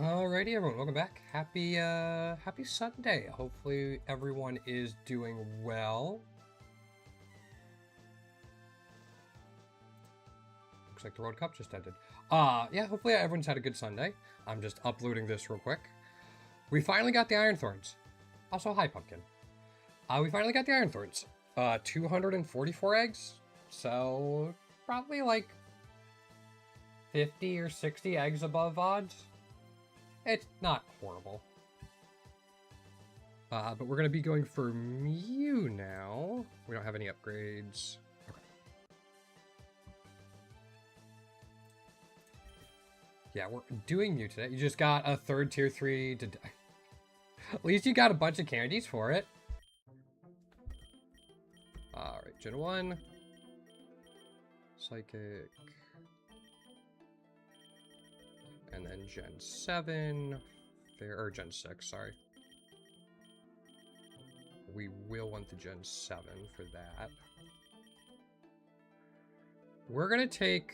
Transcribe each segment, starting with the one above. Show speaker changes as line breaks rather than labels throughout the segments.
Alrighty, everyone, welcome back. Happy Sunday. Hopefully everyone is doing well. Looks like the World Cup just ended. Yeah, hopefully everyone's had a good Sunday. I'm just uploading this real quick. We finally got the Iron Thorns. Also, hi, Pumpkin. We finally got the Iron Thorns. 244 eggs. So, probably like 50 or 60 eggs above odds. It's not horrible. But we're going to be going for Mew now. We don't have any upgrades. Okay. Yeah, we're doing Mew today. You just got a third tier 3 to... At least you got a bunch of candies for it. Alright, Gen 1. Psychic. And then Gen 7, or Gen 6, sorry. We will want the Gen 7 for that. We're going to take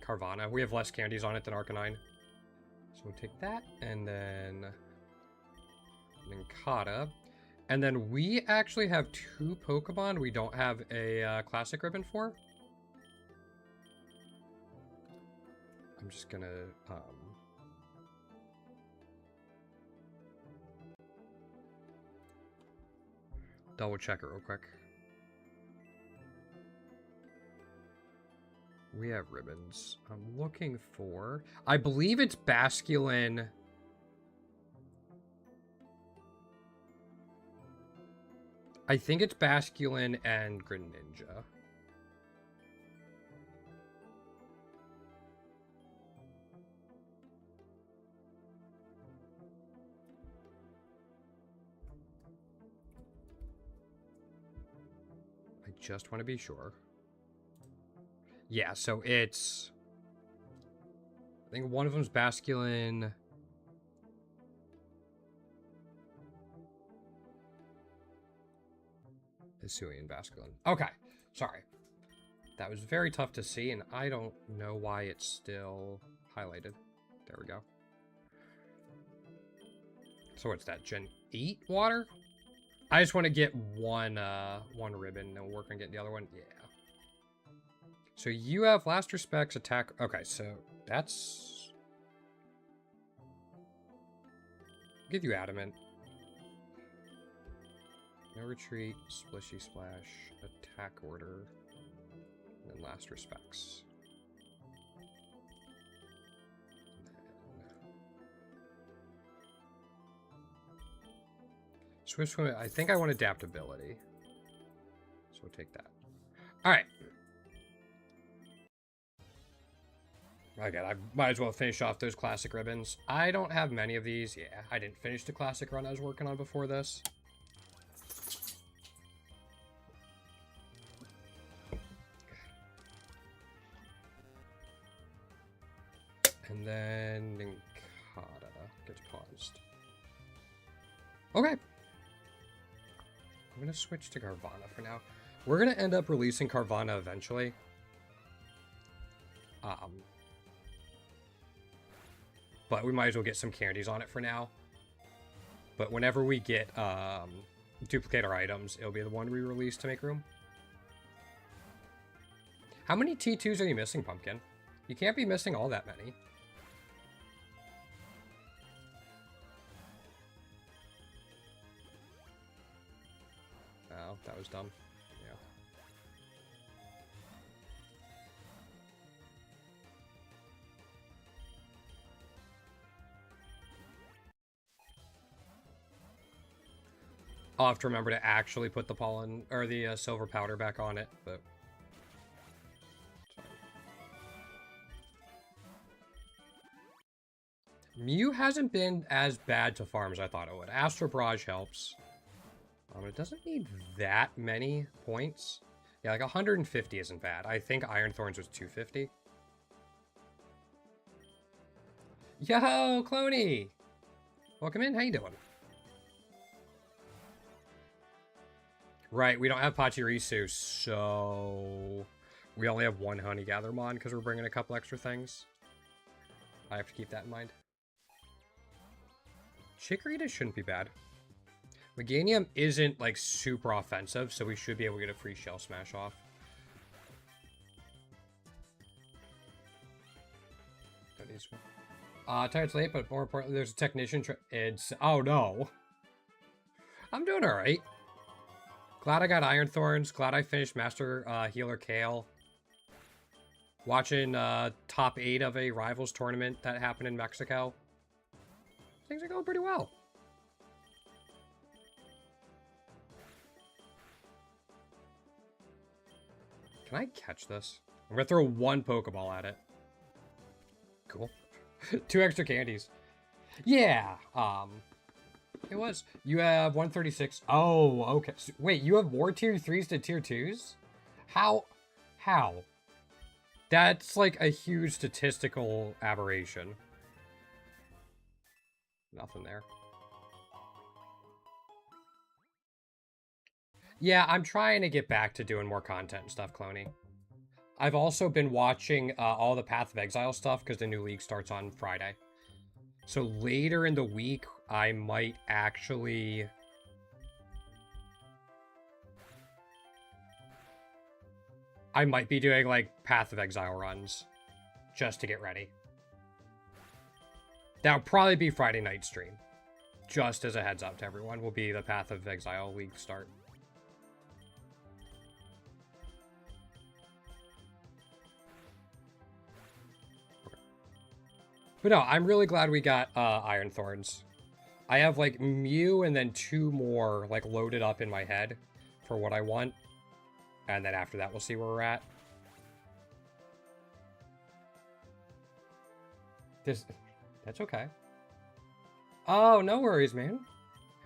Carvanha. We have less candies on it than Arcanine. So we'll take that, and then Nincada. And then we actually have 2 Pokemon we don't have a Classic Ribbon for. I'm just gonna, double check it real quick. We have ribbons. I'm looking for, I believe it's Basculin. I think it's Basculin and Greninja. Just want to be sure. Yeah, so it's... I think one of them's Basculin. Hisuian Basculin. Okay, sorry. That was very tough to see, and I don't know why it's still highlighted. There we go. So what's that, Gen 8 water? I just want to get one ribbon, and then we'll work on getting the other one. Yeah. So you have last respects, attack. Okay, so that's... I'll give you adamant. No retreat, splishy splash, attack order, and then last respects. Swift swim, I think I want adaptability. So we'll take that. Alright. Again, I might as well finish off those classic ribbons. I don't have many of these. Yeah, I didn't finish the classic run I was working on before this. And then Nincada gets paused. Okay. I'm going to switch to Carvanha for now. We're going to end up releasing Carvanha eventually. But we might as well get some candies on it for now. But whenever we get duplicate our items, it'll be the one we release to make room. How many T2s are you missing, Pumpkin? You can't be missing all that many. Oh, that was dumb. Yeah. I'll have to remember to actually put the pollen, or the silver powder back on it, but... Mew hasn't been as bad to farm as I thought it would. Astro Barrage helps. It doesn't need that many points. Yeah, like 150 isn't bad. I think Iron Thorns was 250. Yo, Cloney! Welcome in, how you doing? Right, we don't have Pachirisu, so... We only have one Honey Gather Mon because we're bringing a couple extra things. I have to keep that in mind. Chikorita shouldn't be bad. Meganium isn't, like, super offensive, so we should be able to get a free Shell Smash off. Tired's late, but more importantly, there's a technician. It's... Oh, no. I'm doing alright. Glad I got Iron Thorns. Glad I finished Master Healer Kale. Watching top 8 of a Rivals tournament that happened in Mexico. Things are going pretty well. Can I catch this? I'm gonna throw 1 Pokeball at it. Cool. 2 extra candies. Yeah. It was. You have 136. Oh, okay. So, wait, you have more tier 3s to tier 2s? How? How? That's like a huge statistical aberration. Nothing there. Yeah, I'm trying to get back to doing more content and stuff, Cloney. I've also been watching all the Path of Exile stuff because the new league starts on Friday. So later in the week, I might actually... I might be doing, like, Path of Exile runs just to get ready. That'll probably be Friday night stream. Just as a heads up to everyone, will be the Path of Exile league start. But no, I'm really glad we got Iron Thorns. I have, like, Mew and then 2 more, like, loaded up in my head for what I want. And then after that, we'll see where we're at. That's okay. Oh, no worries, man.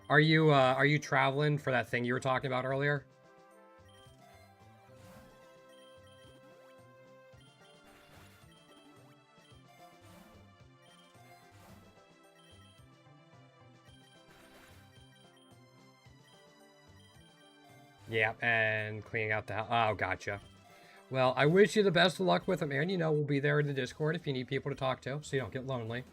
Are you traveling for that thing you were talking about earlier? Yeah, and cleaning out the house. Oh, gotcha. Well, I wish you the best of luck with it, man. You know, we'll be there in the Discord if you need people to talk to, so you don't get lonely.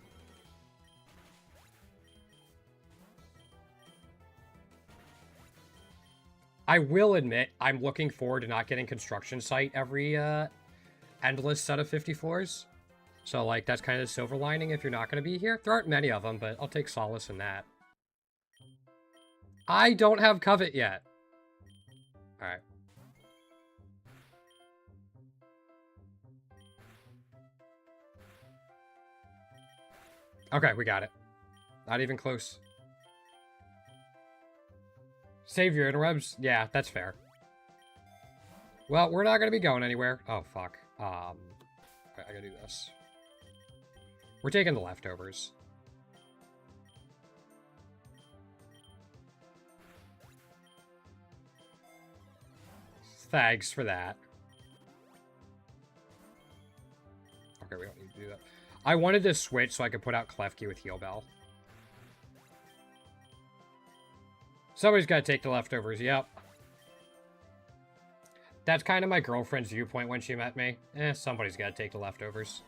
I will admit, I'm looking forward to not getting construction site every endless set of 50 floors. So, like, that's kind of the silver lining if you're not going to be here. There aren't many of them, but I'll take solace in that. I don't have Covet yet. Alright. Okay, we got it. Not even close. Save your interwebs? Yeah, that's fair. Well, we're not going to be going anywhere. Oh, fuck. I gotta do this. We're taking the leftovers. Thanks for that. Okay, we don't need to do that. I wanted to switch so I could put out Klefki with Heal Bell. Somebody's got to take the leftovers, yep. That's kind of my girlfriend's viewpoint when she met me. Somebody's got to take the leftovers.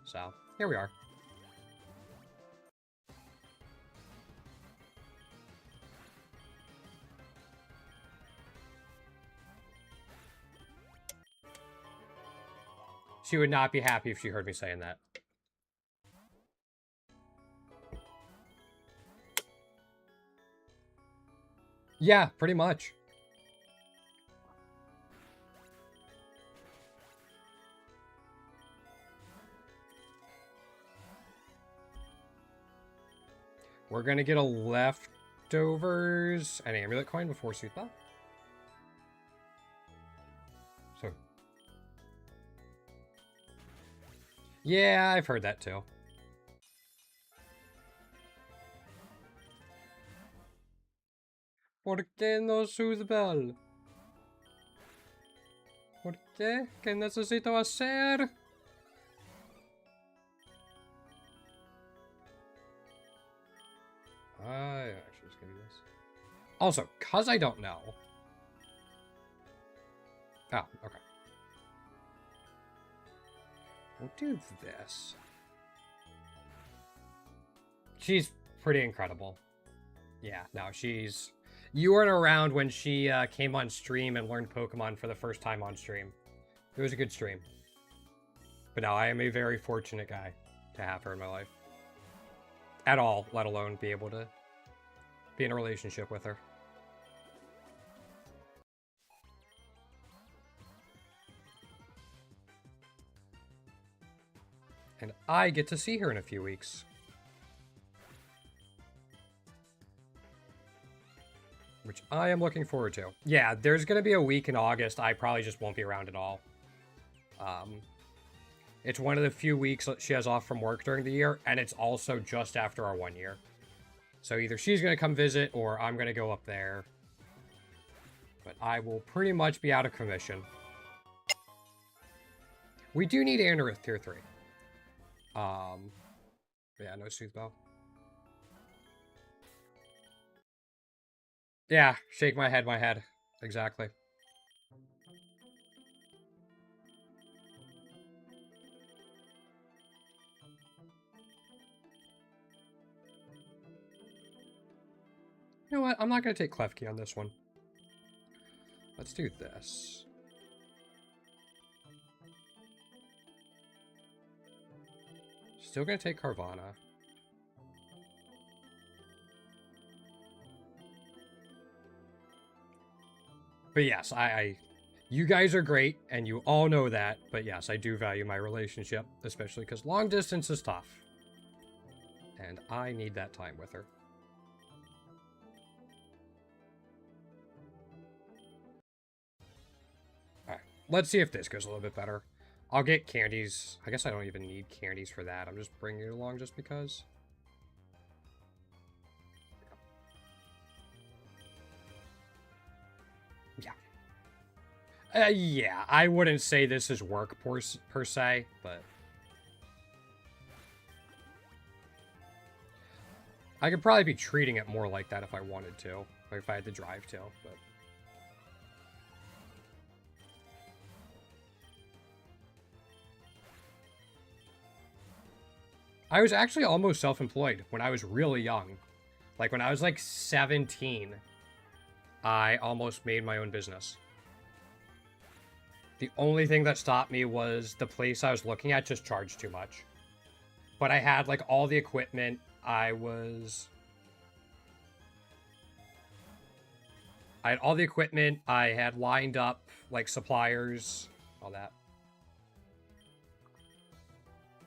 So, here we are. She would not be happy if she heard me saying that. Yeah, pretty much. We're gonna get a leftovers and amulet coin before Suitba. So, yeah, I've heard that too. ¿Por qué no Suitba? ¿Por qué? ¿Qué necesito hacer? I actually just gonna do this. Also, cause I don't know. Oh, okay. We'll do this. She's pretty incredible. Yeah, no, she's... You weren't around when she came on stream and learned Pokemon for the first time on stream. It was a good stream. But no, I am a very fortunate guy to have her in my life. At all, let alone be able to be in a relationship with her. And I get to see her in a few weeks. Which I am looking forward to. Yeah, there's going to be a week in August I probably just won't be around at all. It's one of the few weeks that she has off from work during the year, and it's also just after our 1 year. So either she's going to come visit, or I'm going to go up there. But I will pretty much be out of commission. We do need Anorith Tier 3. Yeah, no Soothbow. Yeah, shake my head. Exactly. You know what? I'm not going to take Klefki on this one. Let's do this. Still going to take Carvana. But yes, you guys are great, and you all know that. But yes, I do value my relationship, especially because long distance is tough. And I need that time with her. Alright, let's see if this goes a little bit better. I'll get candies. I guess I don't even need candies for that. I'm just bringing it along just because. Yeah, I wouldn't say this is work per se, but... I could probably be treating it more like that if I wanted to, or if I had the drive to, but... I was actually almost self-employed when I was really young. Like, when I was like 17, I almost made my own business. The only thing that stopped me was the place I was looking at just charged too much. But I had, like, all the equipment. I had all the equipment. I had lined up, like, suppliers, all that.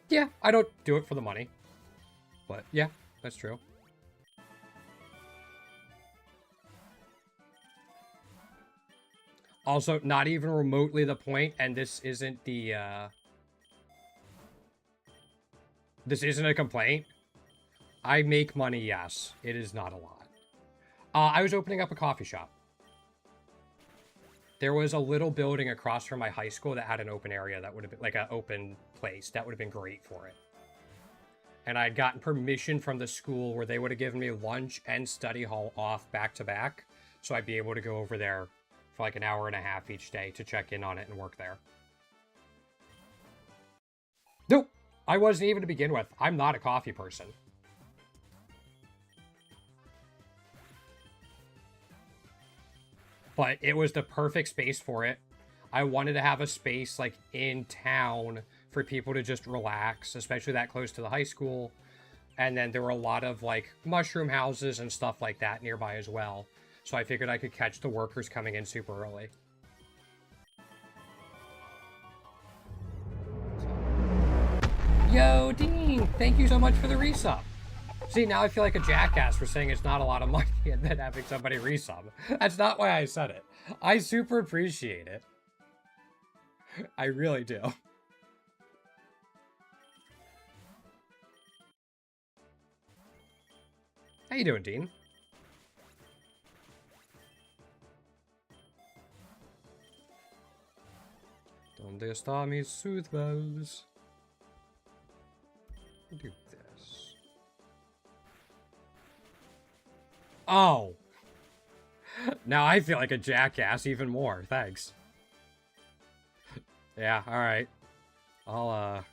Yeah, I don't do it for the money. But, yeah, that's true. Also, not even remotely the point, and this isn't the, this isn't a complaint. I make money, yes. It is not a lot. I was opening up a coffee shop. There was a little building across from my high school that had an open area that would have been, like, an open place. That would have been great for it. And I'd gotten permission from the school where they would have given me lunch and study hall off back to back. So I'd be able to go over there for like an hour and a half each day to check in on it and work there. Nope, I wasn't even to begin with. I'm not a coffee person. But it was the perfect space for it. I wanted to have a space like in town for people to just relax, especially that close to the high school. And then there were a lot of like mushroom houses and stuff like that nearby as well. So I figured I could catch the workers coming in super early. Yo, Dean! Thank you so much for the resub. See, now I feel like a jackass for saying it's not a lot of money and then having somebody resub. That's not why I said it. I super appreciate it. I really do. How you doing, Dean? ¿Dónde están mis soothbows? Do this. Oh! Now I feel like a jackass even more. Thanks. Yeah, alright. Alright.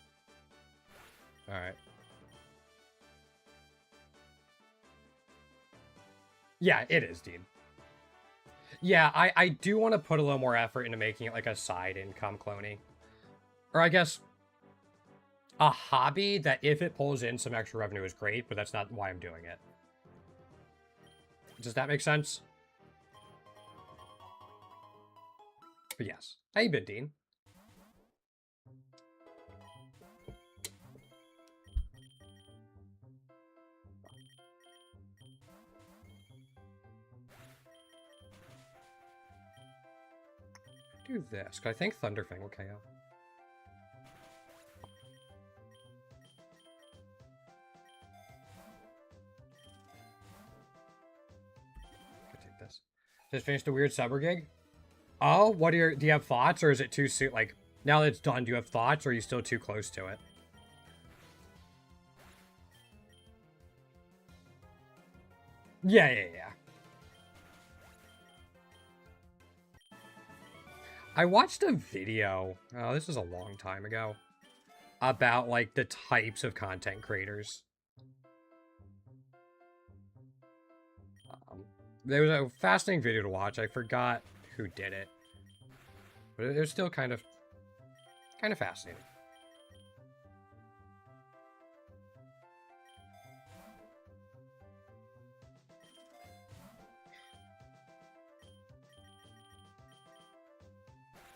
Yeah, it is, Dean. Yeah, I do want to put a little more effort into making it like a side income, Cloney. Or I guess a hobby that if it pulls in some extra revenue is great, but that's not why I'm doing it. Does that make sense? But yes. How you been, Dean? Do this, because I think Thunderfang will KO. Take this. Just finished a weird summer gig? Oh, what are do you have thoughts, or is it too soon? Like, now that it's done, do you have thoughts, or are you still too close to it? Yeah. I watched a video, oh, this is a long time ago, about, like, the types of content creators. There was a fascinating video to watch. I forgot who did it. But it was still kind of fascinating.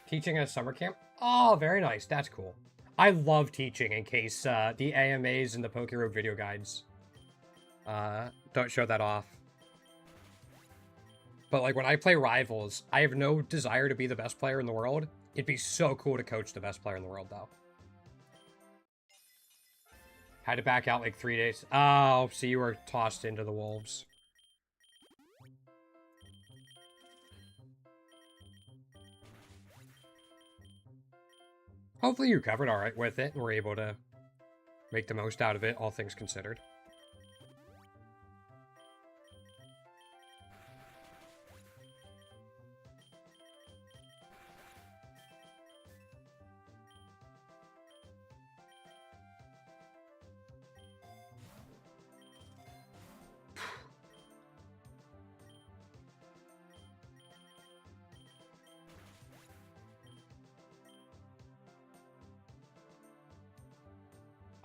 Teaching at a summer camp? Oh, very nice. That's cool. I love teaching in case the AMAs and the Pokerogue video guides don't show that off. But like when I play Rivals, I have no desire to be the best player in the world. It'd be so cool to coach the best player in the world, though. Had to back out like 3 days. Oh, so you were tossed into the wolves. Hopefully you covered all right with it and were able to make the most out of it, all things considered.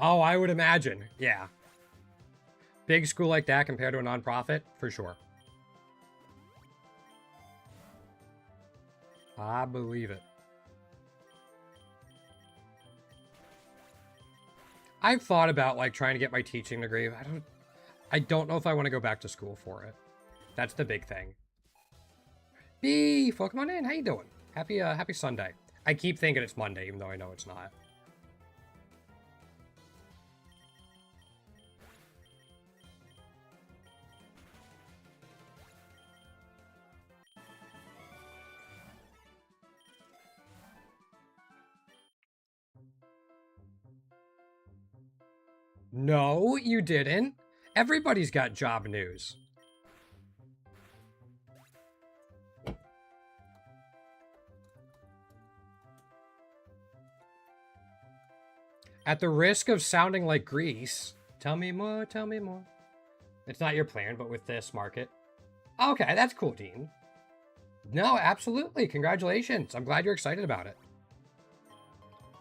Oh, I would imagine. Yeah. Big school like that compared to a nonprofit, for sure. I believe it. I've thought about like trying to get my teaching degree. I don't know if I want to go back to school for it. That's the big thing. Beef, welcome on in. How you doing? Happy Sunday. I keep thinking it's Monday, even though I know it's not. No, you didn't. Everybody's got job news. At the risk of sounding like Greece, tell me more, tell me more. It's not your plan, but with this market. Okay, that's cool, Dean. No, absolutely. Congratulations. I'm glad you're excited about it.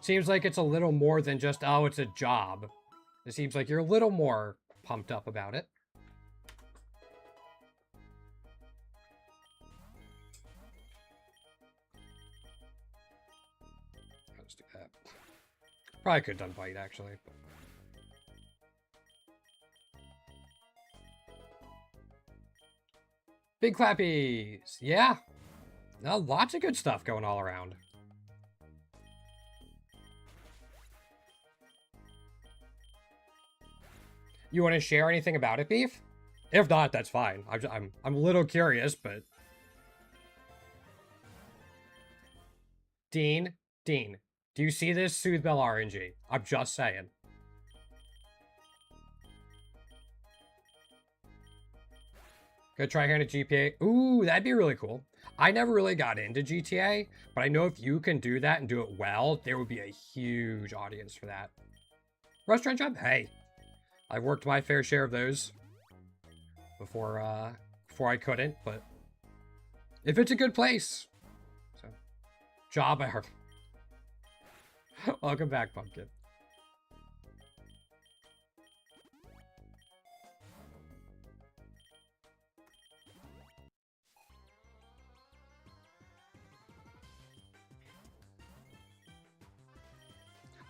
Seems like it's a little more than just, oh, it's a job. It seems like you're a little more pumped up about it. Let's do that. Probably could have done bite, actually. Big clappies. Yeah. No, lots of good stuff going all around. You want to share anything about it, Beef? If not, that's fine. I'm a little curious, but Dean, do you see this Soothbell RNG? I'm just saying. Gonna try here at GTA. Ooh, that'd be really cool. I never really got into GTA, but I know if you can do that and do it well, there would be a huge audience for that. Restaurant job? Hey, I've worked my fair share of those before before I couldn't, but if it's a good place. So, job I heard. Welcome back, Pumpkin.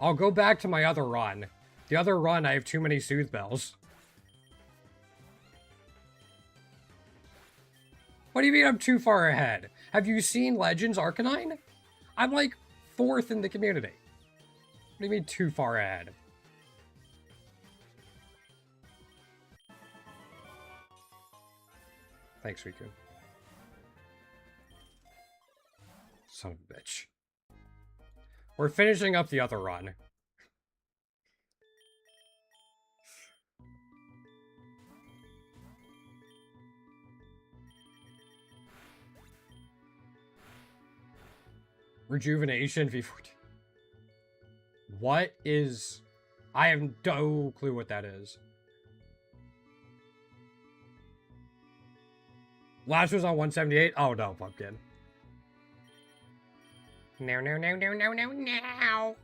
I'll go back to my other run. The other run, I have too many Soothe Bells. What do you mean I'm too far ahead? Have you seen Legends Arcanine? I'm like 4th in the community. What do you mean too far ahead? Thanks, Riku. Son of a bitch. We're finishing up the other run. Rejuvenation V14. What is... I have no clue what that is. Last was on 178? Oh no, Pumpkin. No, no, no, no, no, no, no.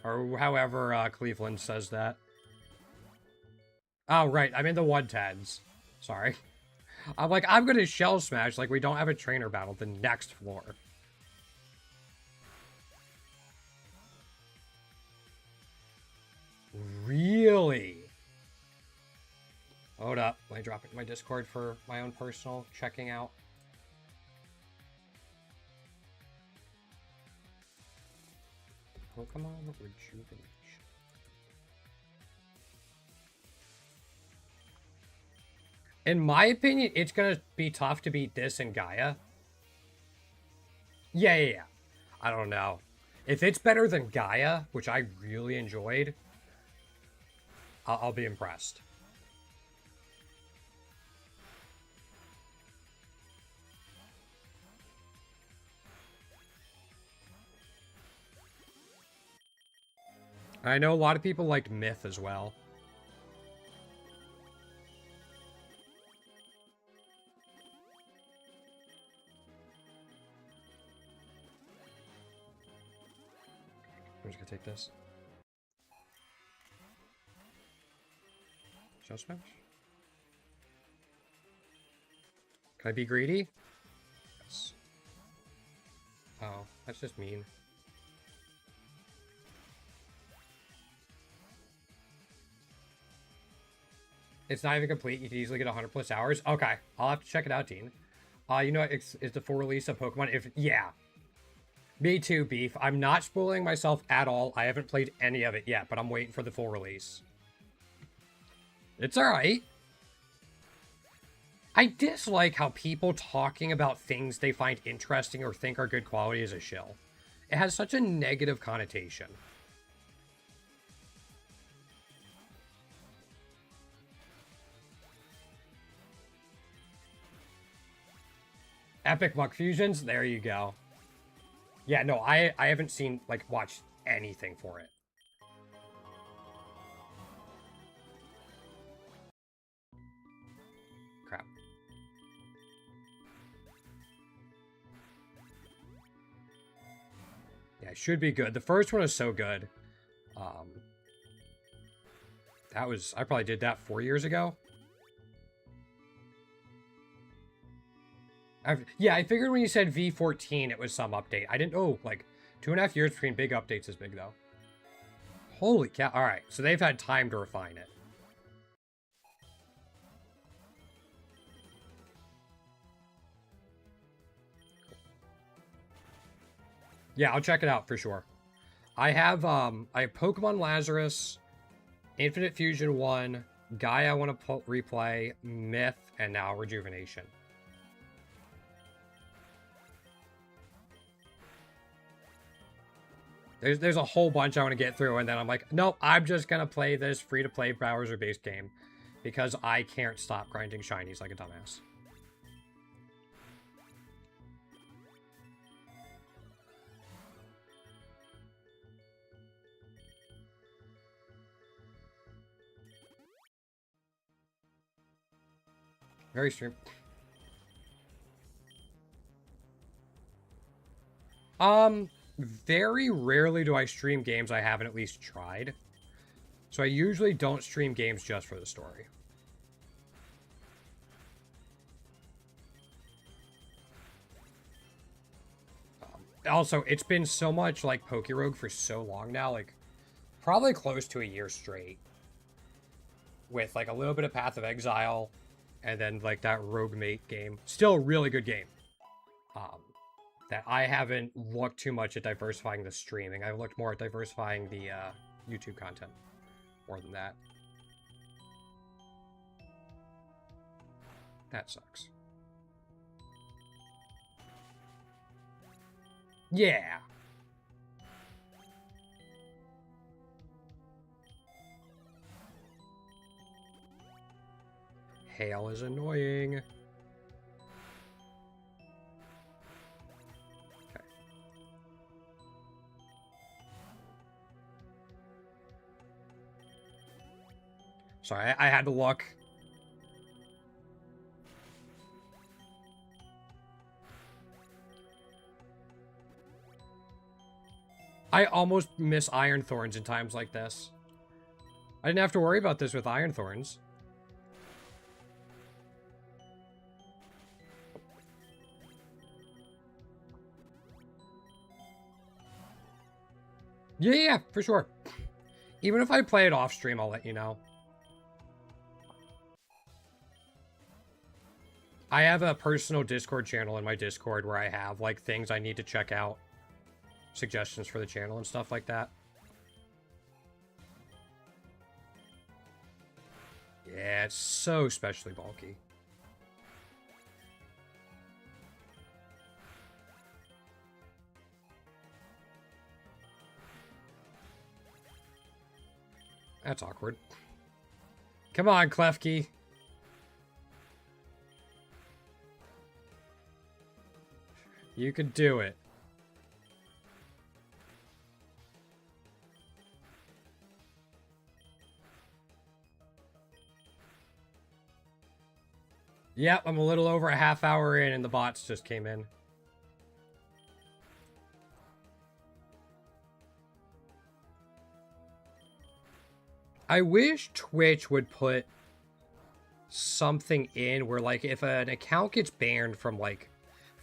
Or however Cleveland says that. Oh, right. I'm in the 110s. Sorry. I'm like, I'm going to Shell Smash like we don't have a trainer battle the next floor. Really? Hold up. Let me drop it in my Discord for my own personal checking out. Pokemon Rejuvenation. In my opinion, it's gonna be tough to beat this in Gaia. Yeah. I don't know. If it's better than Gaia, which I really enjoyed, I'll be impressed. I know a lot of people liked Myth as well. I'm just gonna take this. Shell Smash? Can I be greedy? Yes. Oh, that's just mean. It's not even complete. You can easily get 100 plus hours. Okay, I'll have to check it out, Dean. You know what? Is the full release of Pokemon? Yeah. Me too, Beef. I'm not spoiling myself at all. I haven't played any of it yet, but I'm waiting for the full release. It's alright. I dislike how people talking about things they find interesting or think are good quality is a shill. It has such a negative connotation. Epic Muck Fusions? There you go. Yeah, no, I haven't seen, like, watched anything for it. Crap. Yeah, it should be good. The first one is so good. That was... I probably did that 4 years ago. Yeah, I figured when you said V14, it was some update. I didn't know, like, 2.5 years between big updates is big, though. Holy cow. All right, so they've had time to refine it. Yeah, I'll check it out for sure. I have Pokemon Lazarus, Infinite Fusion 1, Gaia I want to replay, Myth, and now Rejuvenation. There's a whole bunch I want to get through, and then I'm like, nope, I'm just going to play this free-to-play browser-based game because I can't stop grinding shinies like a dumbass. Very stream. Very rarely do I stream games I haven't at least tried. So I usually don't stream games just for the story. Also, it's been so much like Pokerogue for so long now, like probably close to a year straight. With like a little bit of Path of Exile and then like that Rogue Mate game. Still a really good game. That I haven't looked too much at diversifying the streaming. I've looked more at diversifying the YouTube content. More than that. That sucks. Yeah. Hail is annoying. Okay. Sorry, I had to look. I almost miss Iron Thorns in times like this. I didn't have to worry about this with Iron Thorns. Yeah, for sure. Even if I play it off stream, I'll let you know. I have a personal Discord channel in my Discord where I have, like, things I need to check out. Suggestions for the channel and stuff like that. Yeah, it's so especially bulky. That's awkward. Come on, Klefki. You can do it. Yep, I'm a little over a half hour in and the bots just came in. I wish Twitch would put something in where, like, if an account gets banned from, like,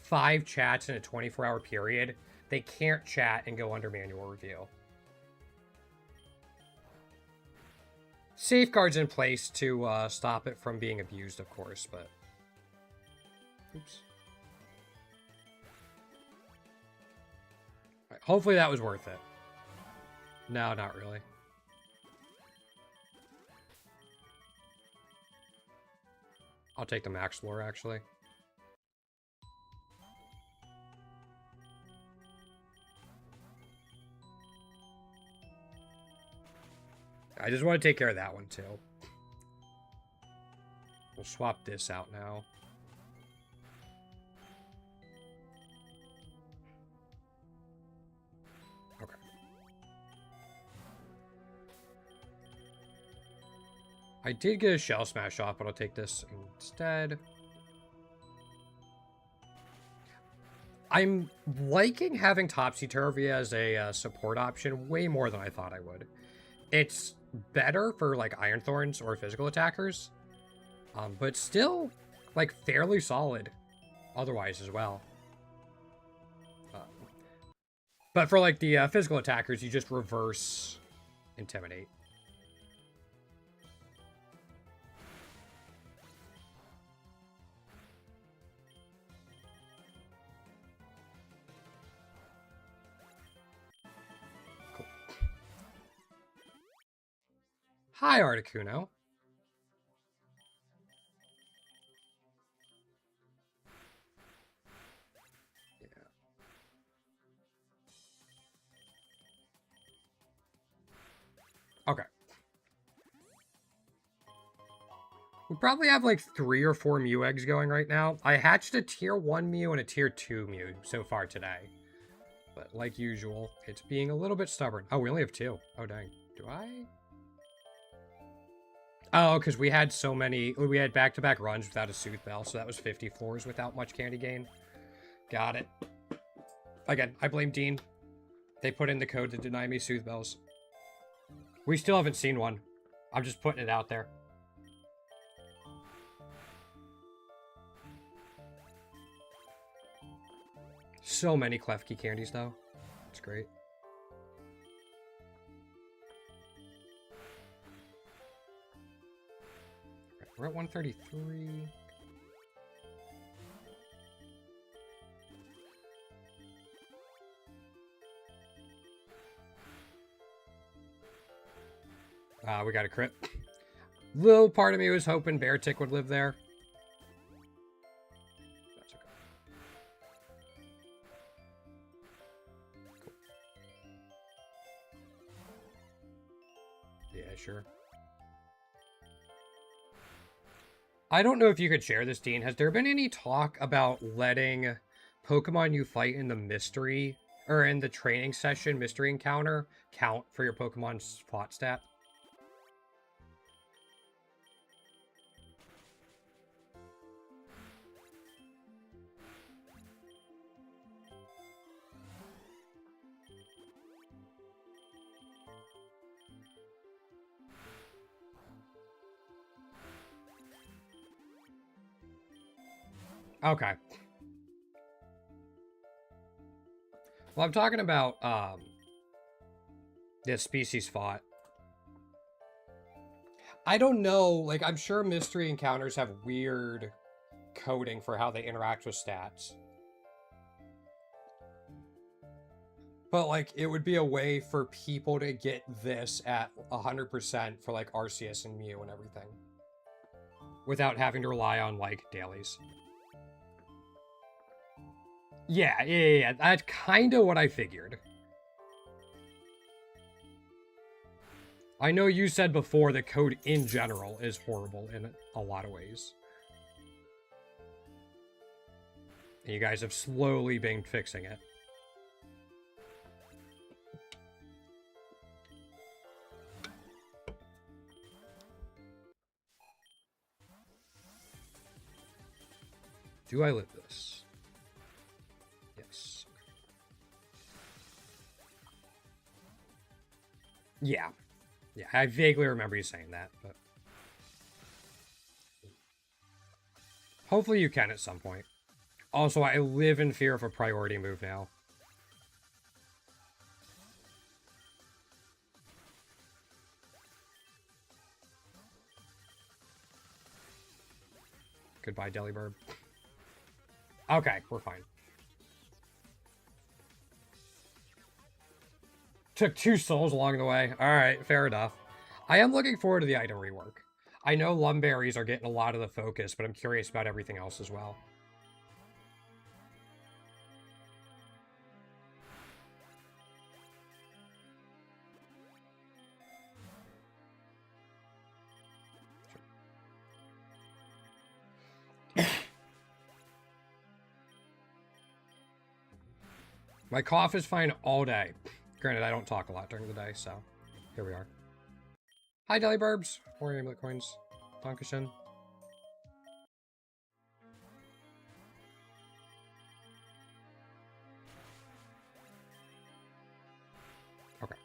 5 chats in a 24-hour period, they can't chat and go under manual review. Safeguards in place to stop it from being abused, of course, but... Oops. Right, hopefully that was worth it. No, not really. I'll take the max lore, actually. I just want to take care of that one, too. We'll swap this out now. Okay. I did get a Shell Smash off, but I'll take this instead. I'm liking having Topsy-Turvy as a support option way more than I thought I would. It's better for, like, Iron Thorns or physical attackers, but still, like, fairly solid otherwise as well. But for, like, the physical attackers, you just reverse Intimidate. Cool. Hi, Articuno. Okay. We probably have like 3 or 4 Mew eggs going right now. I hatched a tier 1 Mew and a tier 2 Mew so far today. But like usual, it's being a little bit stubborn. Oh, we only have 2. Oh, dang. Do I? Oh, because we had so many... We had back-to-back runs without a Soothe Bell, so that was 50 floors without much candy gain. Got it. Again, I blame Dean. They put in the code to deny me Soothe Bells. We still haven't seen one. I'm just putting it out there. So many Klefki candies, though. It's great. Right, we're at 133. We got a crit. Little part of me was hoping Beartic would live there. That's okay. Cool. Yeah, sure. I don't know if you could share this, Dean. Has there been any talk about letting Pokemon you fight in the mystery, or in the training session mystery encounter, count for your Pokemon's plot stat? Okay. Well, I'm talking about, this species fought. I don't know, like, I'm sure mystery encounters have weird coding for how they interact with stats. But, like, it would be a way for people to get this at 100% for, like, Arceus and Mew and everything. Without having to rely on, like, dailies. Yeah. That's kind of what I figured. I know you said before that code in general is horrible in a lot of ways. And you guys have slowly been fixing it. Do I live this? Yes. Yeah. Yeah, I vaguely remember you saying that, but... Hopefully you can at some point. Also, I live in fear of a priority move now. Goodbye, Delibird. Okay, we're fine. Took 2 souls along the way. Alright, fair enough. I am looking forward to the item rework. I know Lumberries are getting a lot of the focus, but I'm curious about everything else as well. My cough is fine all day. Granted, I don't talk a lot during the day, so here we are. Hi, Deliburbs. 4 amulet coins. Dankeschön. Okay.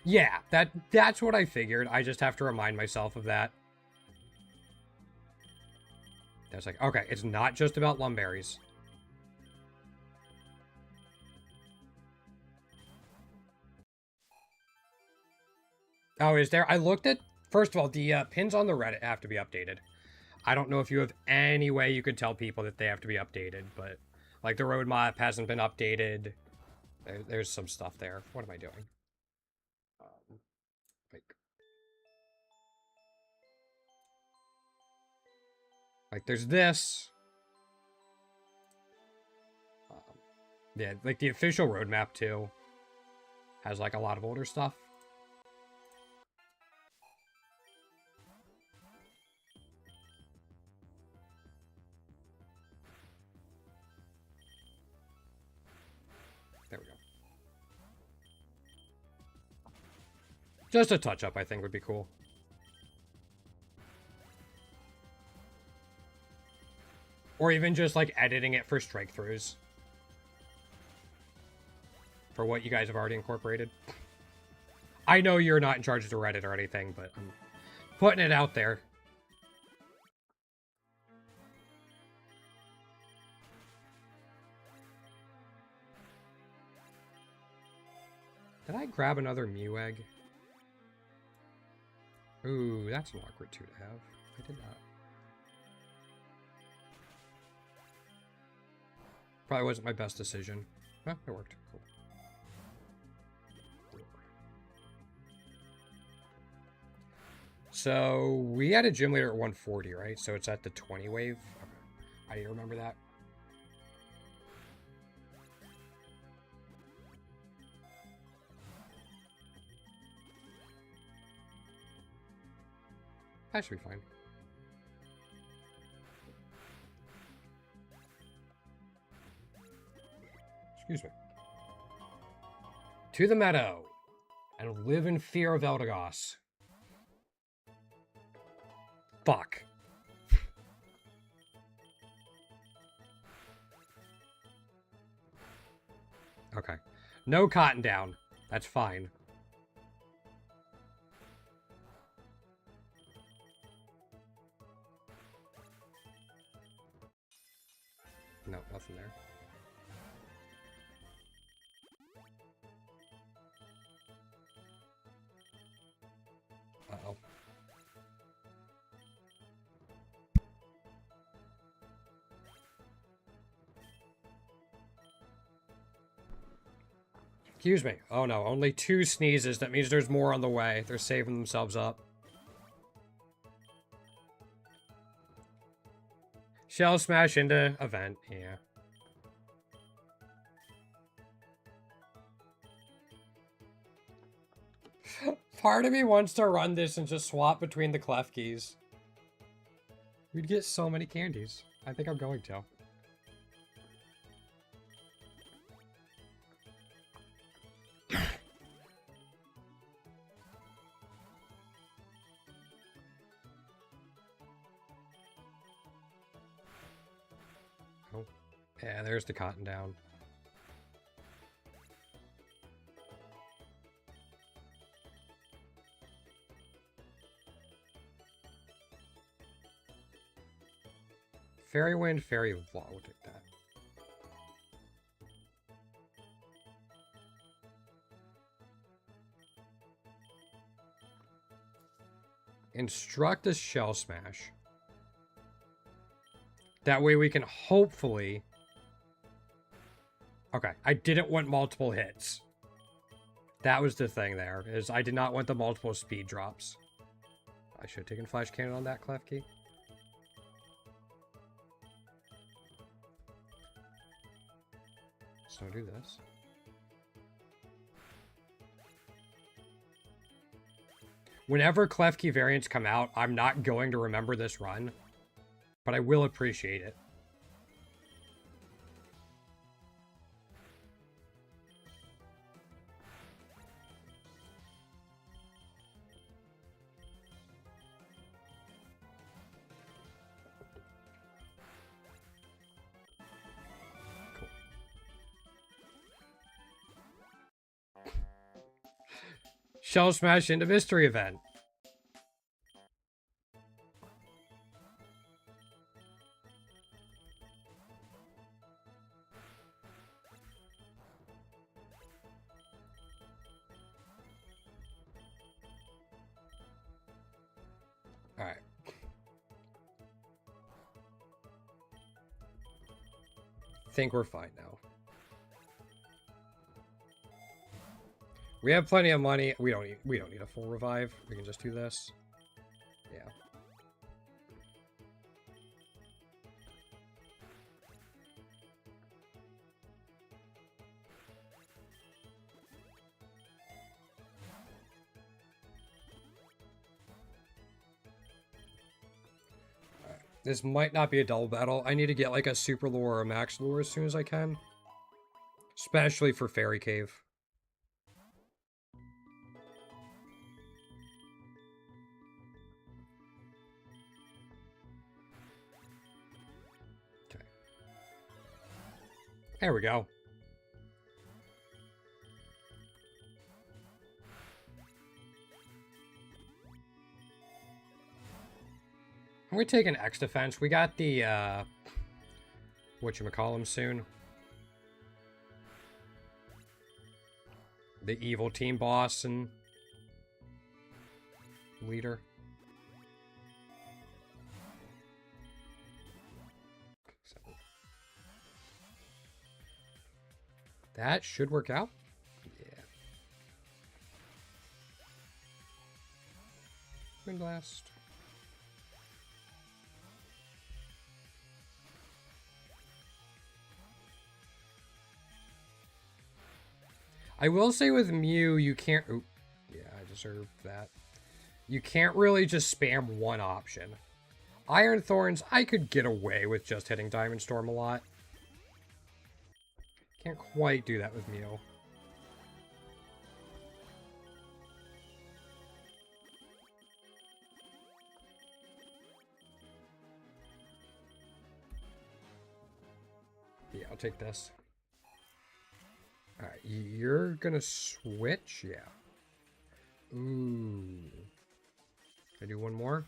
Yeah, that's what I figured. I just have to remind myself of that. That's like, okay, it's not just about Lumberries. Oh, is there? I looked at... First of all, the pins on the Reddit have to be updated. I don't know if you have any way you could tell people that they have to be updated, but... Like, the road map hasn't been updated. There's some stuff there. What am I doing? Like, there's this. Yeah, like, the official roadmap, too, has, like, a lot of older stuff. Just a touch-up, I think, would be cool. Or even just, like, editing it for strike-throughs. For what you guys have already incorporated. I know you're not in charge of the Reddit or anything, but I'm putting it out there. Did I grab another Mew egg? Ooh, that's an awkward 2 to have. I did not. Probably wasn't my best decision. Well, it worked. Cool. So, we had a gym leader at 140, right? So it's at the 20 wave. Okay. I didn't remember that. That should be fine. Excuse me. To the meadow, and live in fear of Eldegoss. Fuck. Okay. No cotton down. That's fine. No, nothing there. Uh-oh. Excuse me. Oh no, only 2 sneezes. That means there's more on the way. They're saving themselves up. Shell smash into event, yeah. Part of me wants to run this and just swap between the Klefkis. We'd get so many candies. I think I'm going to. Oh, yeah, there's the cotton down. Fairy Wind, Fairy Law, we'll take that. Instruct a Shell Smash. That way we can hopefully... Okay, I didn't want multiple hits. That was the thing there, is I did not want the multiple speed drops. I should have taken Flash Cannon on that Klefki. So do this. Whenever Klefki variants come out, I'm not going to remember this run, but I will appreciate it. Shell Smash into Mystery Event. Alright. Think we're fine now. We have plenty of money. We don't need a full revive. We can just do this. Yeah. Alright. This might not be a double battle. I need to get like a super lure or a max lure as soon as I can. Especially for Fairy Cave. There we go. I'm gonna take an X defense. We got the whatchamacallem soon. The evil team boss and leader. That should work out. Yeah. Wind blast. I will say with Mew, you can't... Oop, yeah, I deserve that. You can't really just spam one option. Iron Thorns, I could get away with just hitting Diamond Storm a lot. Can't quite do that with Mew. Yeah, I'll take this. Alright, you're gonna switch? Yeah. Ooh. Can I do one more?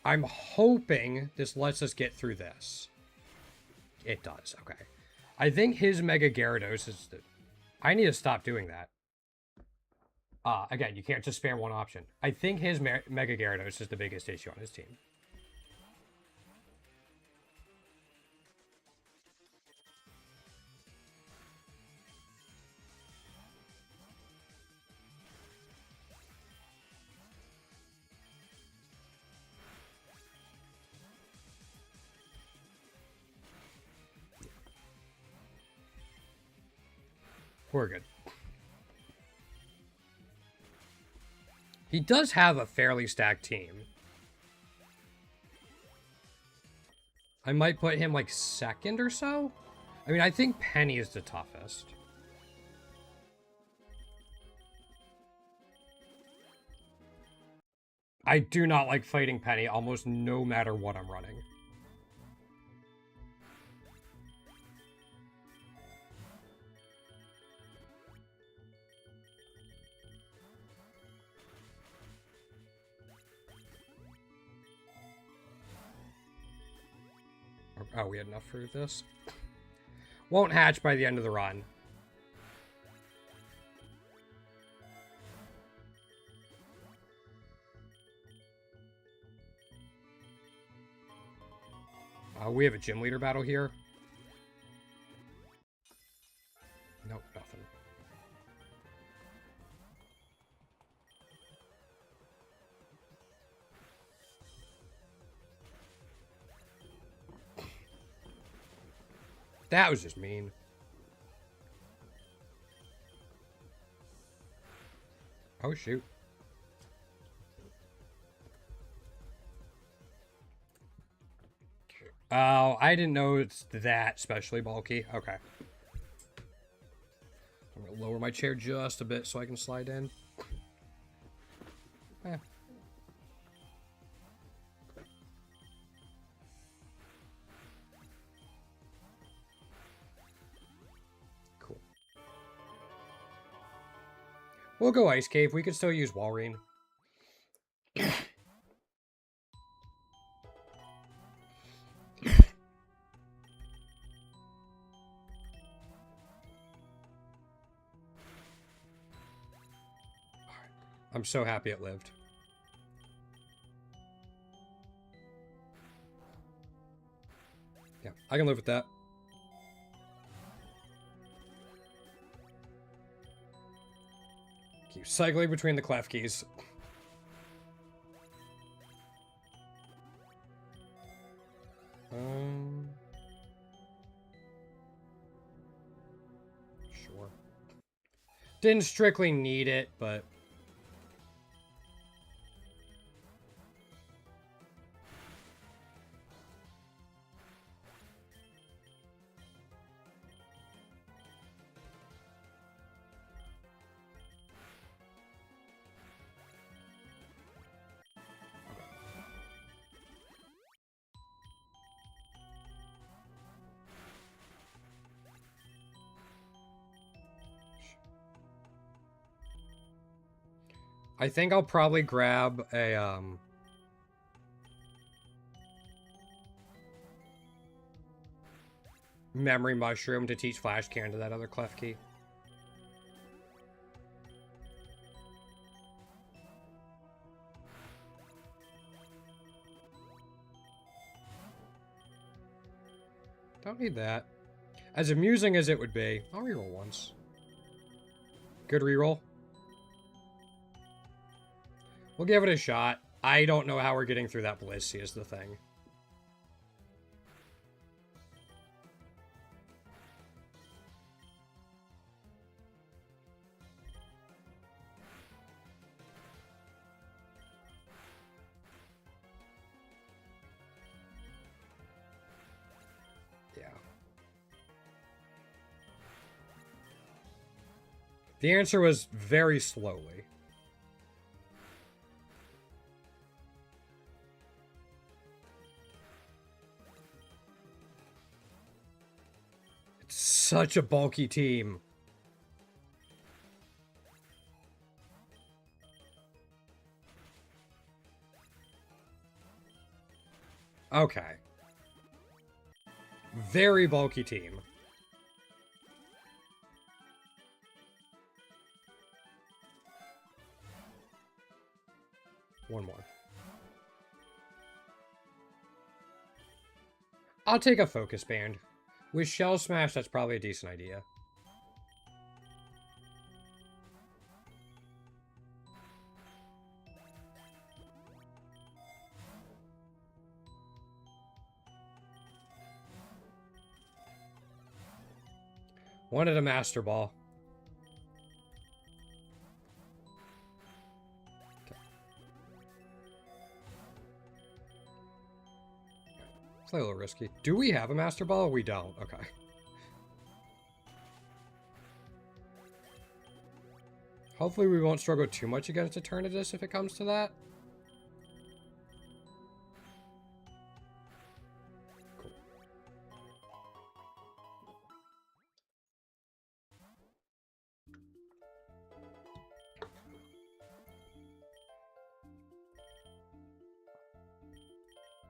I'm hoping this lets us get through this. It does, okay. I think his Mega Gyarados is... I need to stop doing that. Again, you can't just spam one option. I think his Mega Gyarados is the biggest issue on his team. We're good. He does have a fairly stacked team. I might put him like second or so. I mean, I think Penny is the toughest. I do not like fighting Penny almost no matter what I'm running. Oh, we had enough for this. Won't hatch by the end of the run. We have a gym leader battle here. Nope, nothing. That was just mean. Oh, shoot. Oh, I didn't know it's that specially bulky. Okay. I'm going to lower my chair just a bit so I can slide in. Eh. Cool. We'll go Ice Cave. We could still use Walrein. I'm so happy it lived. Yeah, I can live with that. Keep cycling between the clef keys. Sure. Didn't strictly need it, but... I think I'll probably grab a, memory mushroom to teach Flash Can to that other Klefki. Don't need that. As amusing as it would be, I'll reroll once. Good reroll. We'll give it a shot. I don't know how we're getting through that Blissey is the thing. Yeah. The answer was very slowly. Such a bulky team. Okay. Very bulky team. One more. I'll take a focus band. With Shell Smash, that's probably a decent idea. Wanted a Master Ball. Okay. It's a little risky. Do we have a Master Ball? We don't. Okay. Hopefully we won't struggle too much against Eternatus if it comes to that. Cool.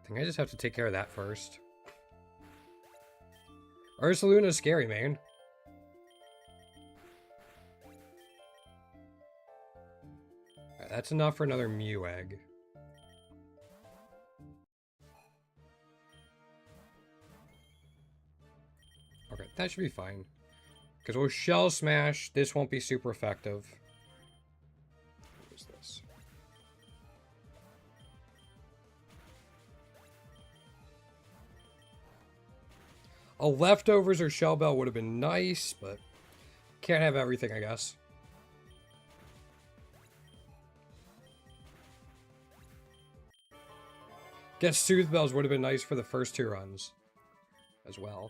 I think I just have to take care of that first. Ursaluna's scary, man. That's enough for another Mew egg. Okay, that should be fine. Because we'll Shell Smash. This won't be super effective. What is this? A Leftovers or Shell Bell would have been nice, but can't have everything, I guess. Guess Soothe Bells would have been nice for the first 2 runs as well.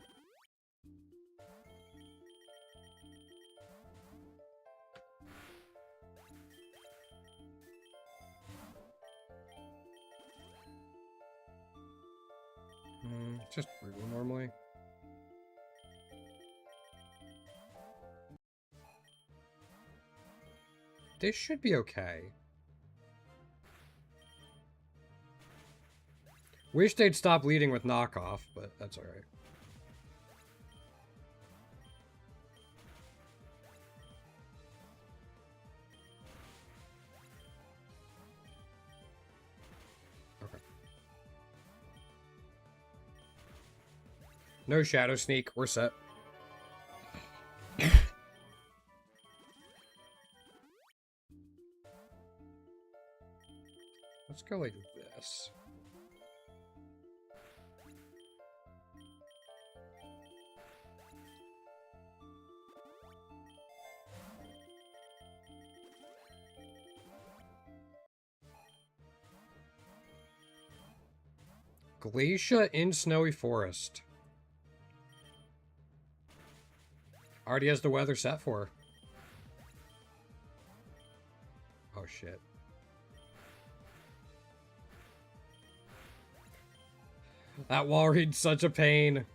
Just reroll normally. This should be okay. Wish they'd stop leading with knockoff, but that's alright. Okay. No Shadow Sneak, we're set. Let's go like this. Glacia in Snowy Forest. Already has the weather set for her. Oh shit. That wall read's such a pain.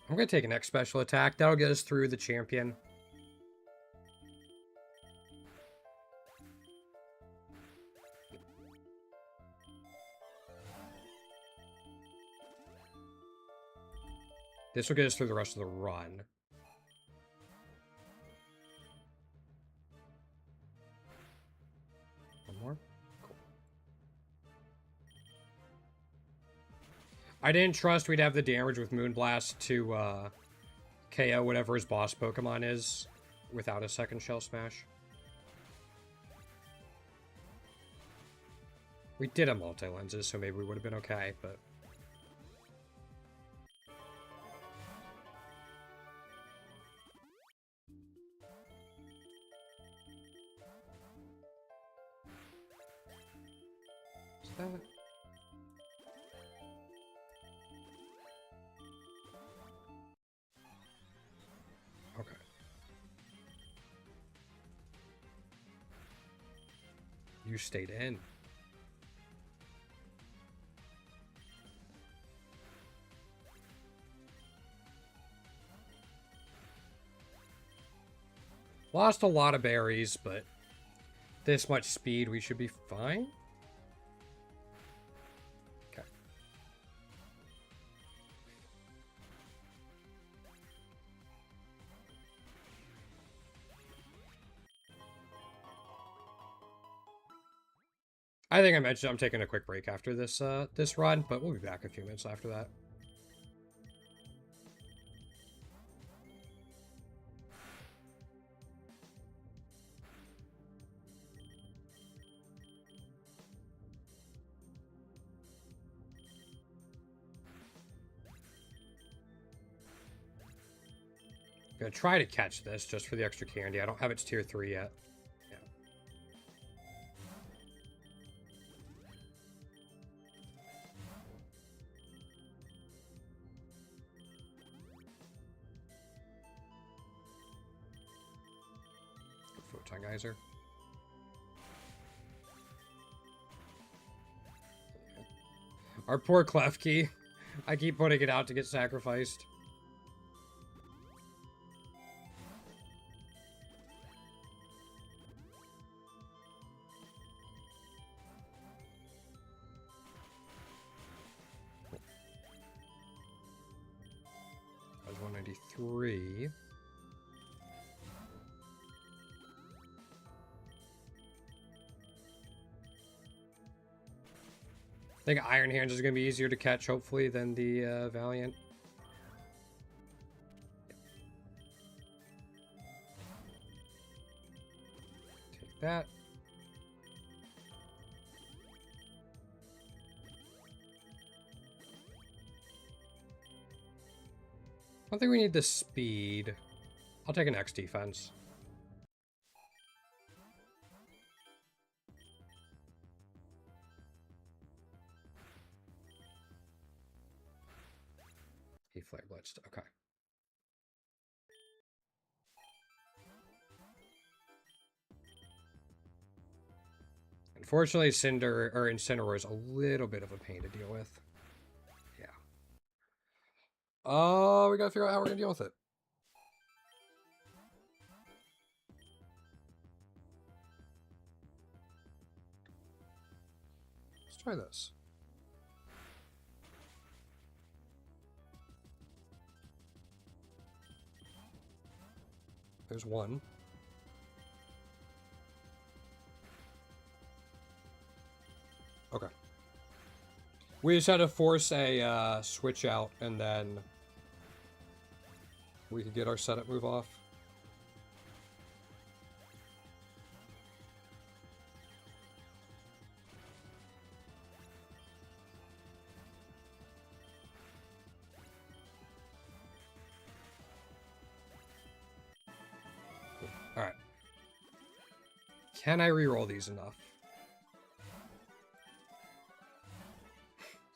I'm going to take an X special attack. That'll get us through the champion. This will get us through the rest of the run. One more. Cool. I didn't trust we'd have the damage with Moonblast to KO whatever his boss Pokemon is without a second Shell Smash. We did have multi-lenses, so maybe we would have been okay, but... Is that... Okay. You stayed in. Lost a lot of berries, but this much speed, we should be fine. Okay. I think I mentioned I'm taking a quick break after this this run, but we'll be back a few minutes after that. Gonna try to catch this just for the extra candy. I don't have its tier 3 yet. Yeah. Photon Geyser. Our poor Klefki. I keep putting it out to get sacrificed. That was 193. I think Iron Hands is going to be easier to catch, hopefully, than the Valiant. Take that. I don't think we need the speed. I'll take an X defense. He flare blitzed. Okay. Unfortunately, Incineroar is a little bit of a pain to deal with. Yeah. Oh, we gotta figure out how we're gonna deal with it. Let's try this. There's one. Okay. We just had to force a switch out, and then we could get our setup move off. Alright. Can I reroll these enough?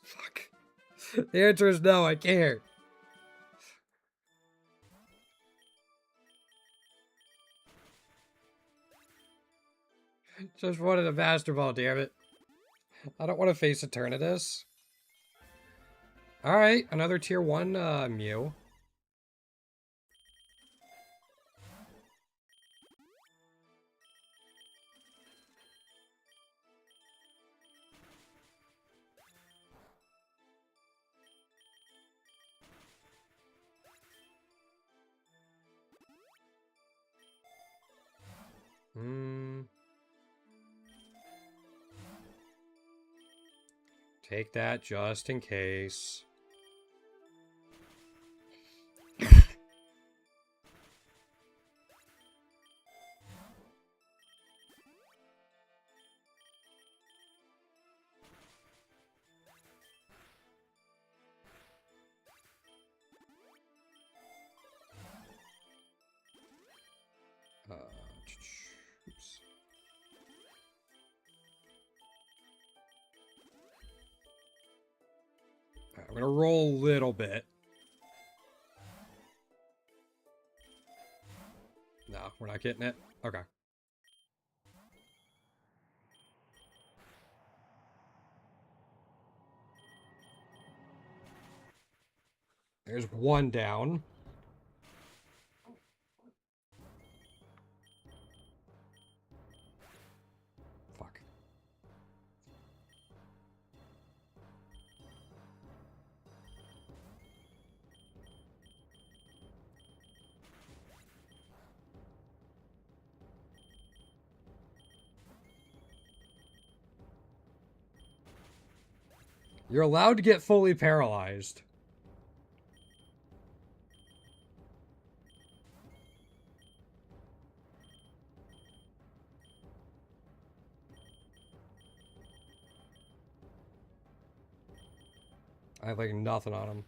Fuck. The answer is no, I can't. Just wanted a Master Ball, damn it. I don't want to face Eternatus. Alright, another tier 1 Mew. Take that just in case. Oops. Right, I'm gonna roll a little bit. No, we're not getting it. Okay. There's one down. Fuck. You're allowed to get fully paralyzed. I have like nothing on him.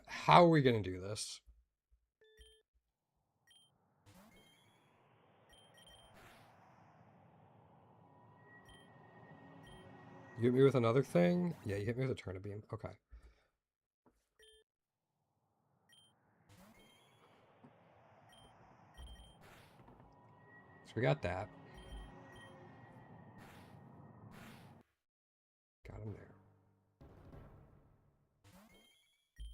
How are we gonna do this? You hit me with another thing? Yeah, you hit me with a turnip beam. Okay. So we got that. Got him there.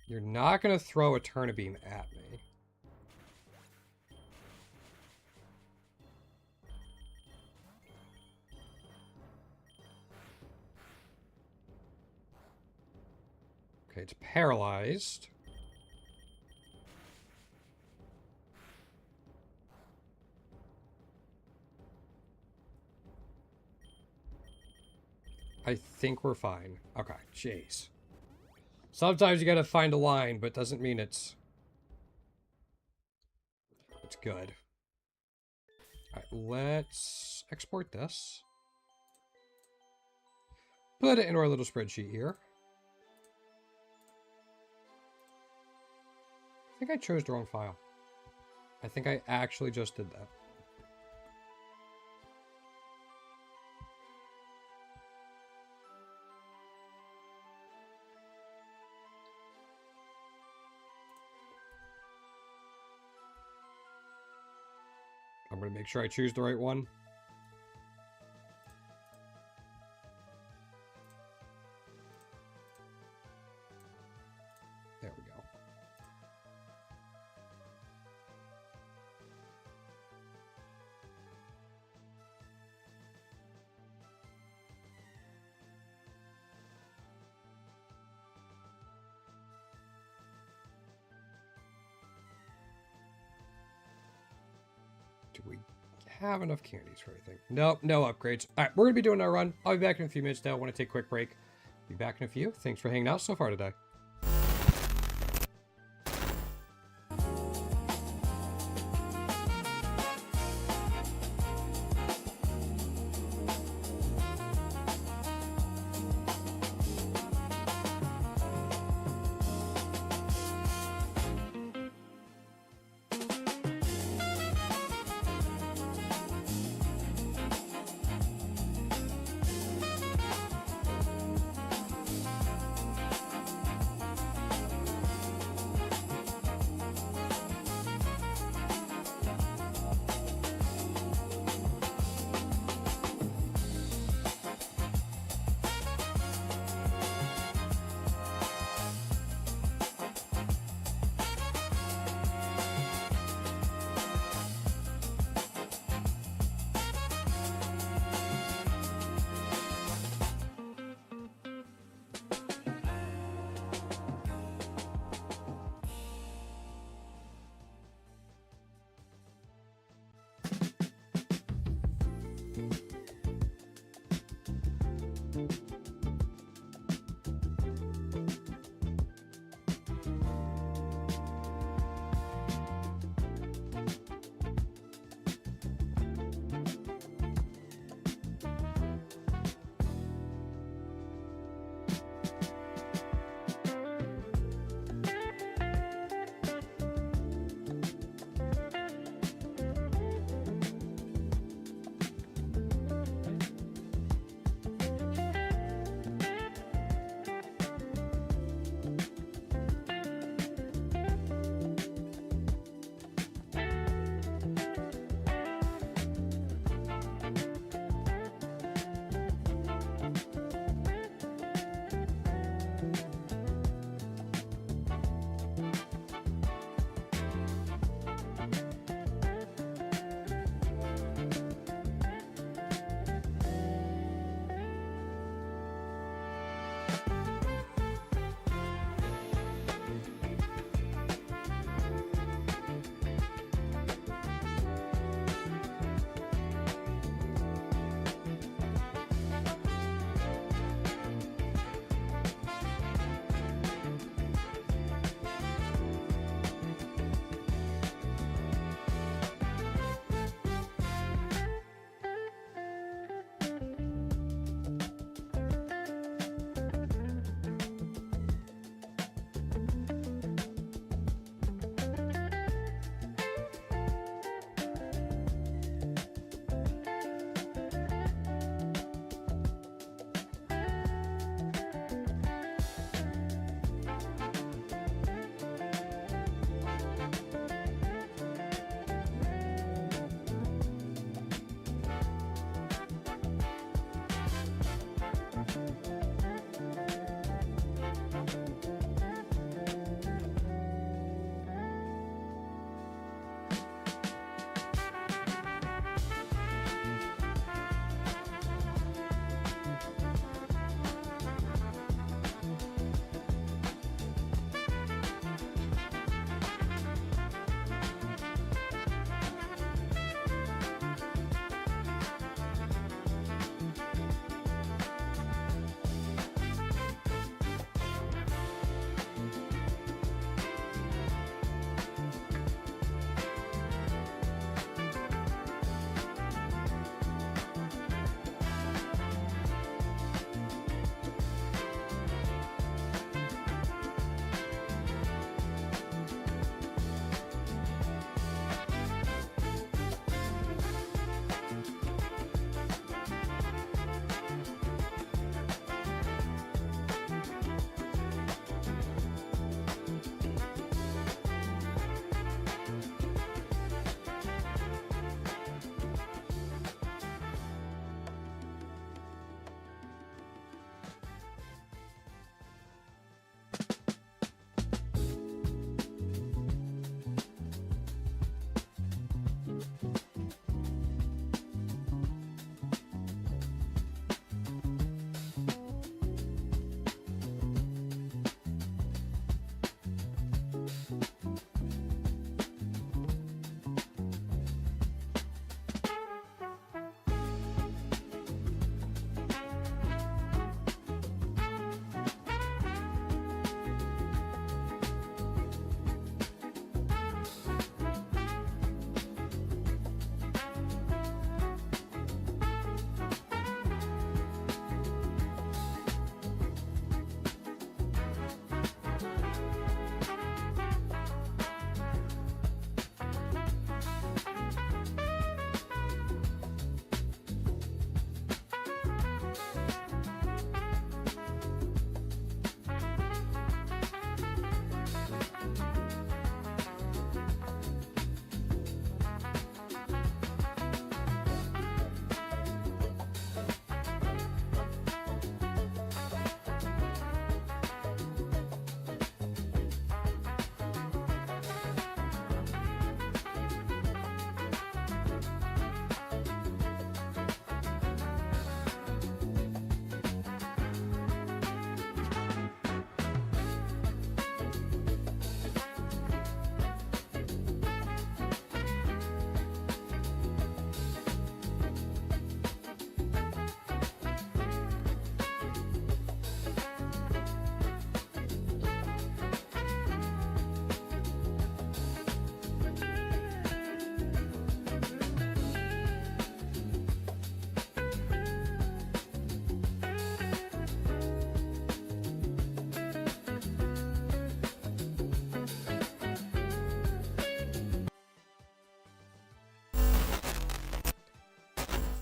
You're not going to throw a turnip beam at me. Okay, it's paralyzed. I think we're fine. Okay, jeez. Sometimes you gotta find a line, but doesn't mean it's good. Alright, let's export this. Put it into our little spreadsheet here. I think I chose the wrong file. I think I actually just did that. I'm going to make sure I choose the right one. There we go. Do we have enough candies for anything? Nope, no upgrades. All right, we're going to be doing our run. I'll be back in a few minutes now. I want to take a quick break. Be back in a few. Thanks for hanging out so far today.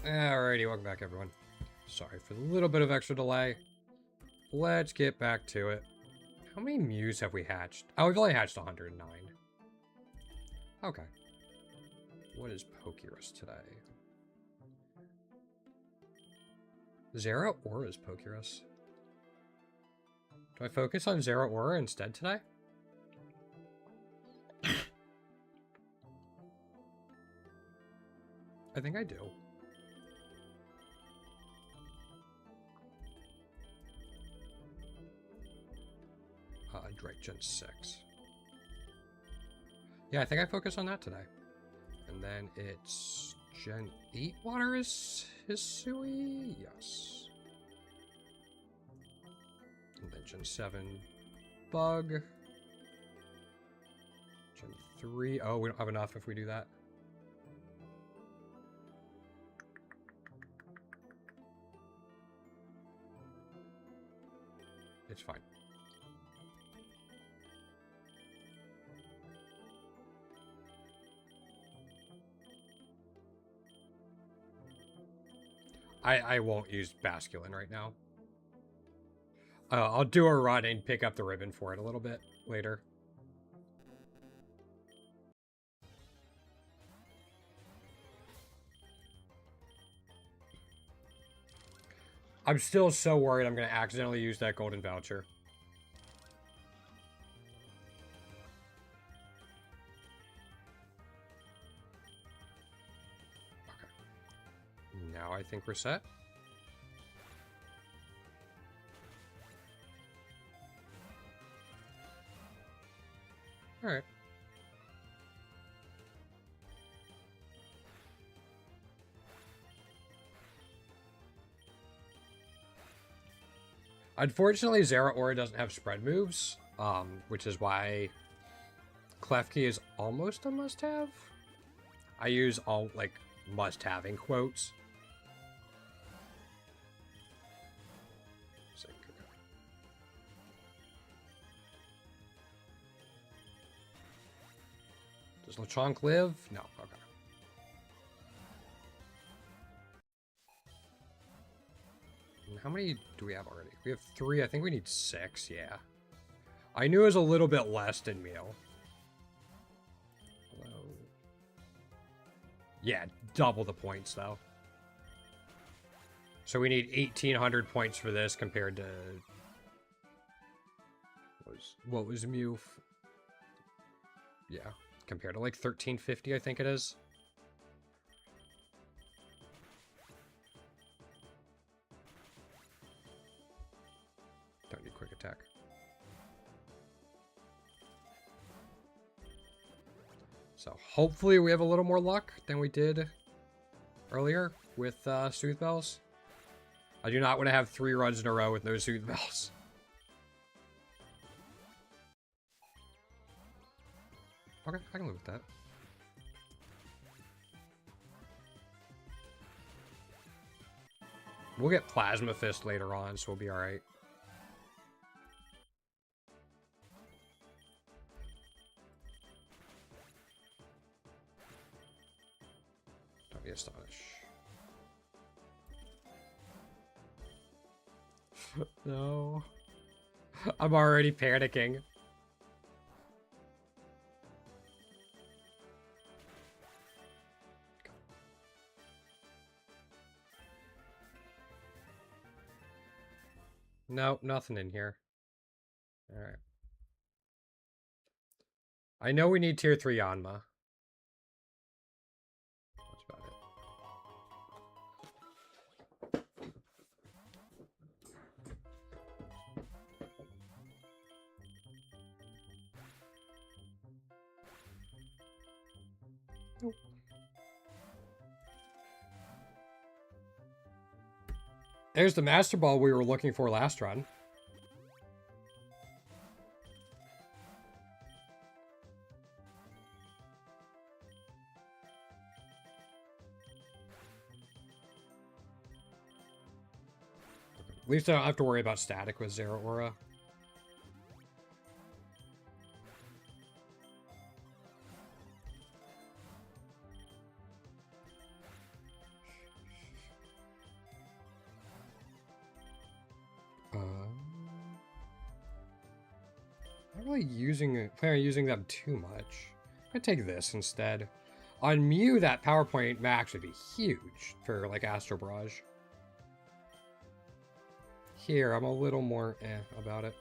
Alrighty, welcome back, everyone. Sorry for the little bit of extra delay. Let's get back to it. How many Mews have we hatched? Oh, we've only hatched 109. Okay. What is Pokerogue today? Zera Aura's Pokerogue. Do I focus on Zera Aura instead today? I think I do. Drake Gen 6. Yeah, I think I focus on that today. And then it's Gen 8 water is Hisui? Yes. And then Gen 7 bug. Gen 3. Oh, we don't have enough if we do that. It's fine. I won't use Basculin right now. I'll do a run and pick up the ribbon for it a little bit later. I'm still so worried I'm going to accidentally use that golden voucher. Okay. Now I think we're set. All right. Unfortunately, Zera Aura doesn't have spread moves, which is why Klefki is almost a must-have. I use all, like, must-have in quotes. Does Lechonk live? No, okay. How many do we have already? We have 3. I think we need 6, yeah. I knew it was a little bit less than meal. Hello. Yeah, double the points, though. So we need 1,800 points for this compared to... What was Mew? Yeah, compared to like 1,350, I think it is. Don't need quick attack. So hopefully we have a little more luck than we did earlier with Sooth Bells. I do not want to have 3 runs in a row with no Sooth Bells. Okay, I can live with that. We'll get Plasma Fist later on, so we'll be alright. Don't be astonished. No. I'm already panicking. Nope, nothing in here. Alright. I know we need tier 3 Yanma. That's about it. Nope. There's the Master Ball we were looking for last run. At least I don't have to worry about static with Zera Aura. I'm not really planning on using them too much. I'm gonna take this instead. On Mew, that power point may actually be huge for like Astro Barrage. Here, I'm a little more about it.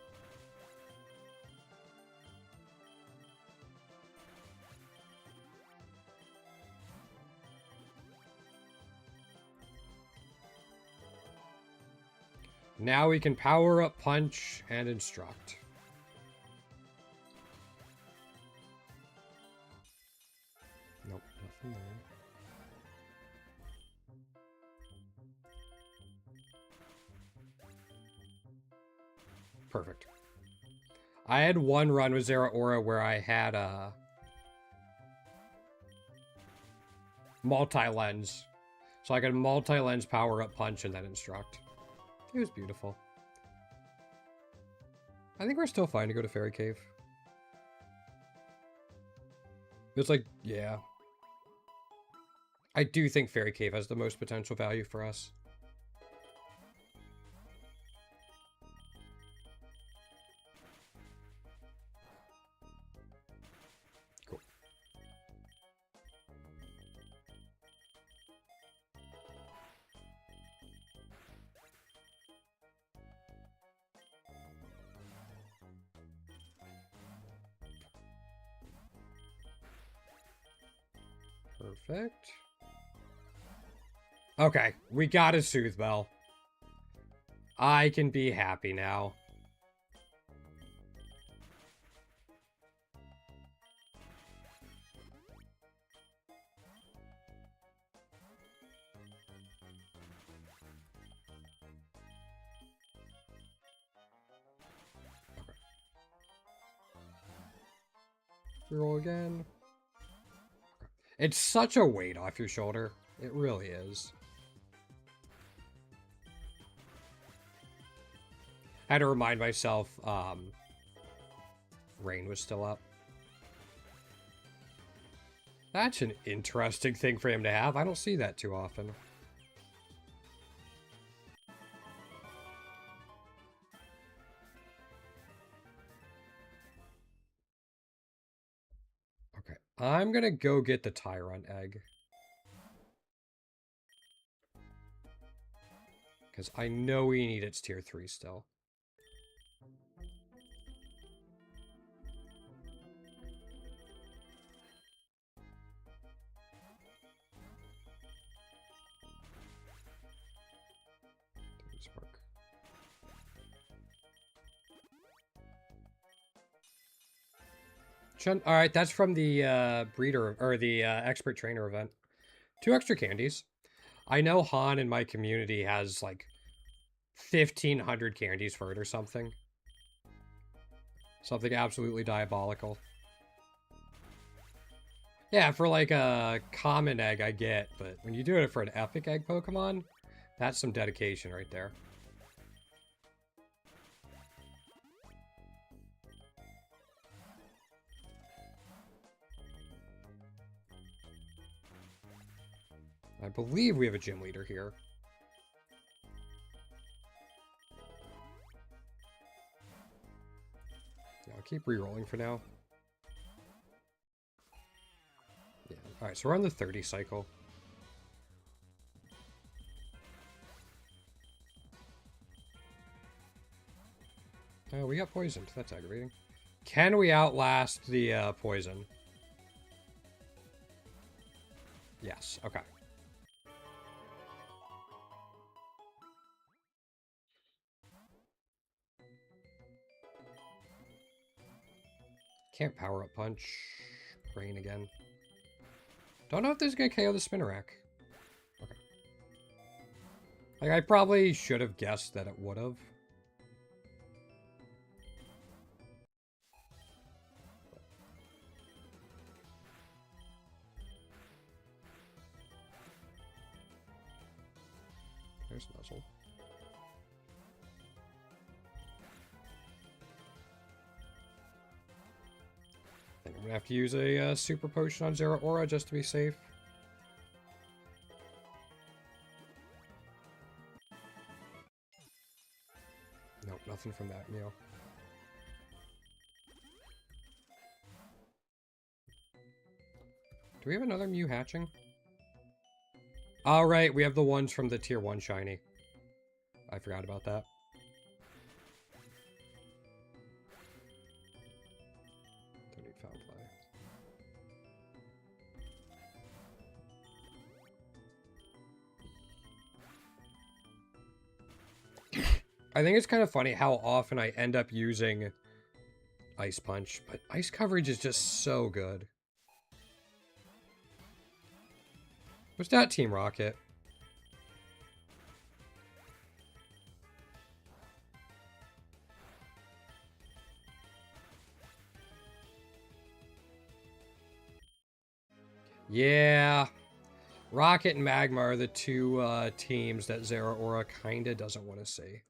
Now we can power up Punch and Instruct. Nope, nothing there. Perfect. I had one run with Zeraora where I had a multi-lens. So I could multi-lens power up Punch and then Instruct. It was beautiful. I think we're still fine to go to Fairy Cave. It's like, yeah. I do think Fairy Cave has the most potential value for us. Cool. Perfect. Okay, we got a Soothe Bell. I can be happy now. Okay. Roll again. It's such a weight off your shoulder. It really is. I had to remind myself, rain was still up. That's an interesting thing for him to have. I don't see that too often. Okay, I'm gonna go get the Tyrant egg. Because I know we need its tier 3 still. All right, that's from the breeder or the expert trainer event. 2 extra candies. I know Han in my community has like 1,500 candies for it or something. Something absolutely diabolical. Yeah, for like a common egg I get, but when you do it for an epic egg Pokemon, that's some dedication right there. I believe we have a gym leader here. Yeah, I'll keep re-rolling for now. Yeah. Alright, so we're on the 30 cycle. Oh, we got poisoned. That's aggravating. Can we outlast the poison? Yes, okay. Can't power up Punch. Rain again. Don't know if this is going to KO the Spinarak. Okay. Like, I probably should have guessed that it would have. There's Nuzzle. I think I'm gonna have to use a super potion on Zeraora just to be safe. Nope, nothing from that meal. Do we have another Mew hatching? All right, we have the ones from the tier 1 shiny. I forgot about that. Don't need foul play. I think it's kind of funny how often I end up using Ice Punch, but ice coverage is just so good. What's that, Team Rocket? Yeah. Rocket and Magma are the two teams that Zeraora kinda doesn't want to see.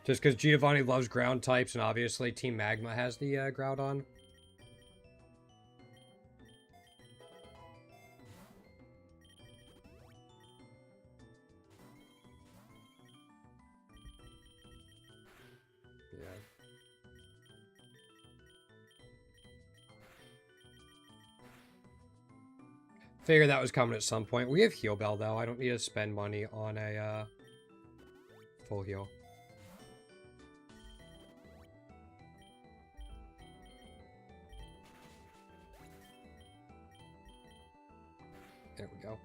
Just because Giovanni loves ground types, and obviously Team Magma has the Groudon. Yeah. Figure that was coming at some point. We have Heal Bell, though. I don't need to spend money on a full heal. There we go.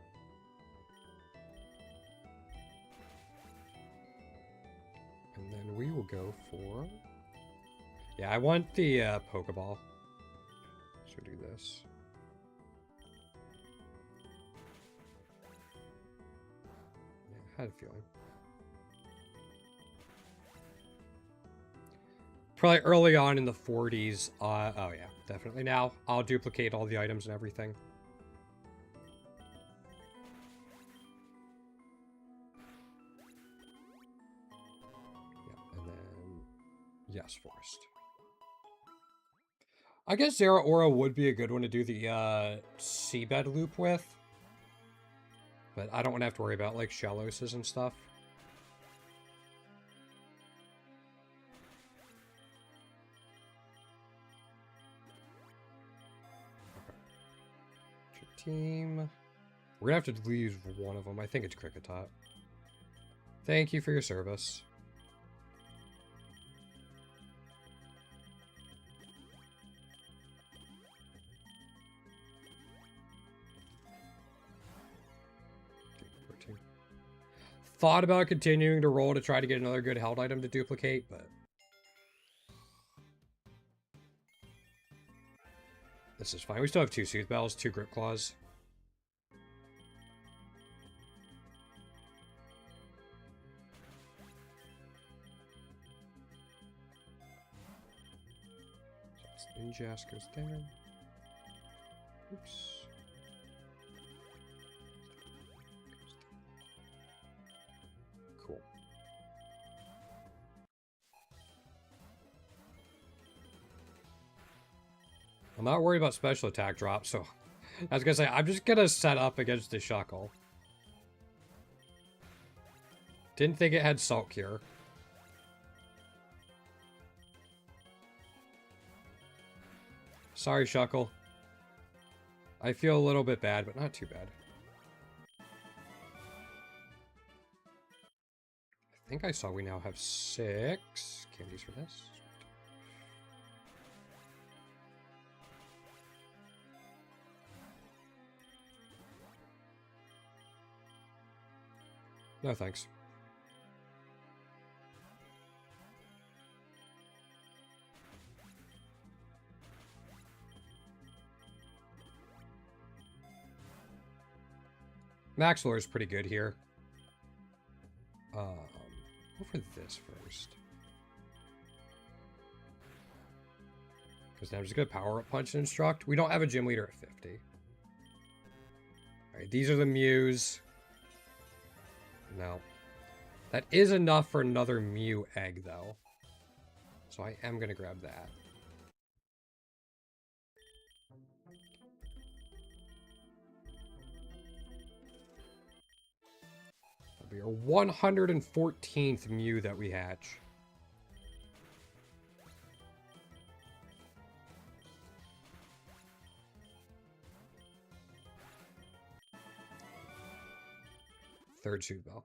And then we will go for... Yeah, I want the Pokeball. So do this. Yeah, I had a feeling. Probably early on in the 40s. Oh yeah, definitely now. I'll duplicate all the items and everything. Yes, Forest. I guess Zeraora would be a good one to do the seabed loop with. But I don't want to have to worry about, like, Shaloses and stuff. Okay. Team. We're going to have to leave one of them. I think it's Kricketot. Thank you for your service. Thought about continuing to roll to try to get another good held item to duplicate, but... This is fine. We still have 2 Sooth Bells, 2 Grip Claws. So Ninjask goes there. Oops. Cool. I'm not worried about special attack drop, so I was gonna say I'm just gonna set up against the Shuckle. Didn't think it had Salt Cure. Sorry, Shuckle. I feel a little bit bad, but not too bad. I think I saw we now have 6 candies for this. No, thanks. Max lore is pretty good here. Go for this first. Because then I'm just going to power up Punch and Instruct. We don't have a gym leader at 50. Alright, these are the Mews. No. That is enough for another Mew egg, though. So I am going to grab that. be our 114th Mew that we hatch. Third Soothbell.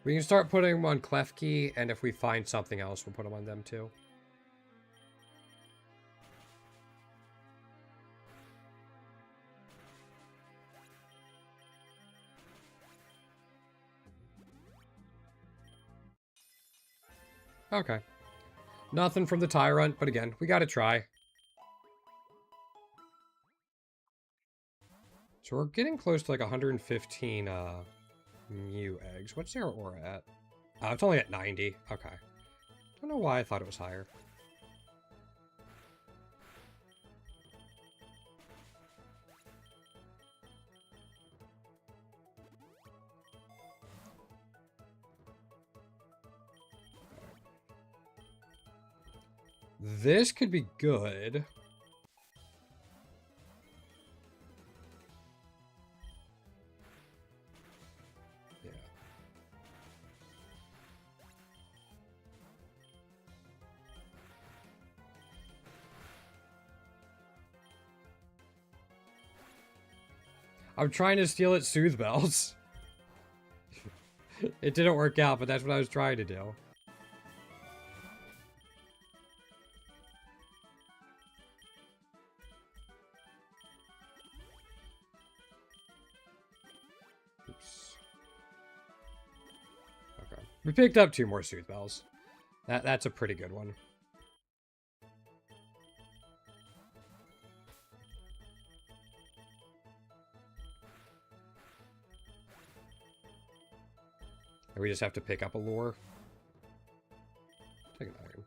We can start putting them on Klefki, and if we find something else, we'll put them on them too. Okay. Nothing from the Tyrant, but again, we gotta try. So we're getting close to like 115 Mew eggs. What's their aura at? It's only at 90. Okay. Don't know why I thought it was higher. This could be good. Yeah. I'm trying to steal its Soothbells. It didn't work out, but that's what I was trying to do. Oops. Okay. We picked up 2 more Soothbells. That's a pretty good one. And we just have to pick up a lure. Take an item.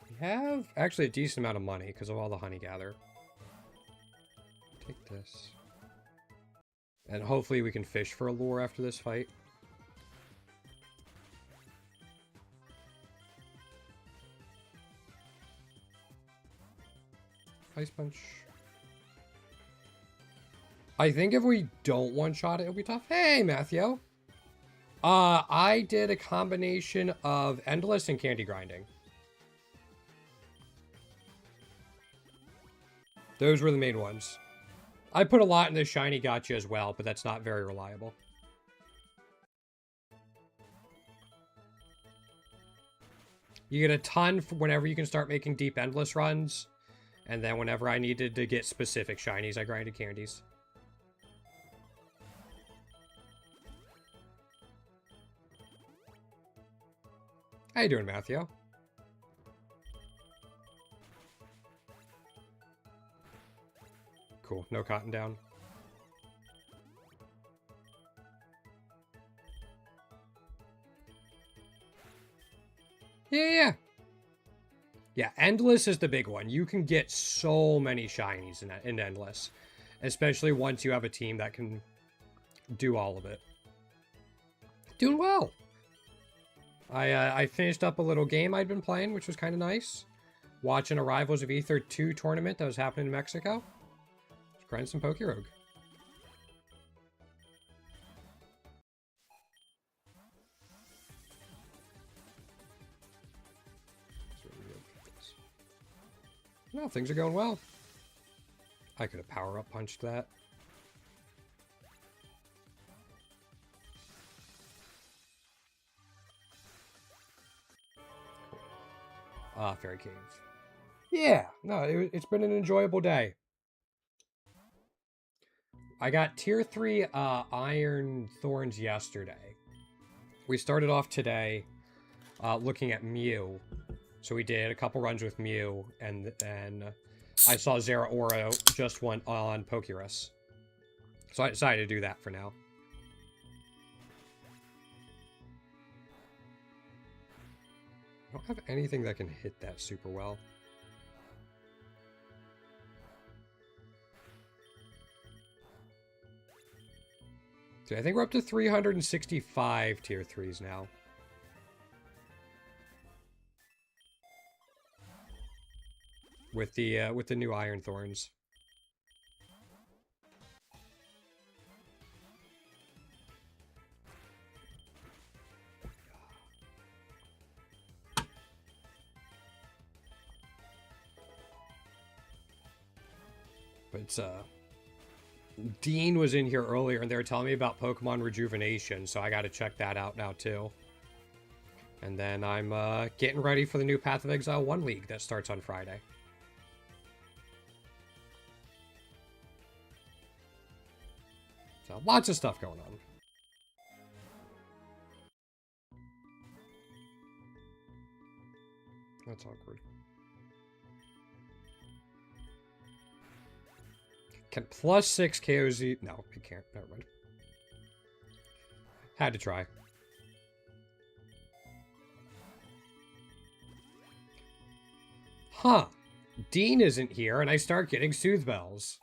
We have actually a decent amount of money because of all the honey gather. Take this. And hopefully we can fish for a lure after this fight. Ice Punch. I think if we don't one-shot it, it'll be tough. Hey, Matthew. I did a combination of Endless and Candy Grinding. Those were the main ones. I put a lot in the Shiny Gotcha as well, but that's not very reliable. You get a ton for whenever you can start making deep Endless runs. And then whenever I needed to get specific shinies, I grinded candies. How you doing, Matthew? Cool. No cotton down. Yeah. Yeah, Endless is the big one. You can get so many shinies in Endless. Especially once you have a team that can do all of it. Doing well. I finished up a little game I'd been playing, which was kind of nice. Watching a Rivals of Aether 2 tournament that was happening in Mexico. Just grinding some Pokerogue. No, things are going well. I could have power-up punched that. Ah, Fairy Cave. Yeah, no, it's been an enjoyable day. I got tier 3 Iron Thorns yesterday. We started off today looking at Mew. So we did a couple runs with Mew, and then I saw Zeraora just went on Pokerus. So I decided to do that for now. I don't have anything that can hit that super well. Dude, I think we're up to 365 tier 3s now. with the new Iron Thorns. But it's Dean was in here earlier and they were telling me about Pokemon Rejuvenation, so I got to check that out now too. And then I'm getting ready for the new Path of Exile 1 League that starts on Friday. So lots of stuff going on. That's awkward. Can +6 KOZ... No, you can't. Never mind. Had to try. Huh. Dean isn't here, and I start getting Soothe Bells.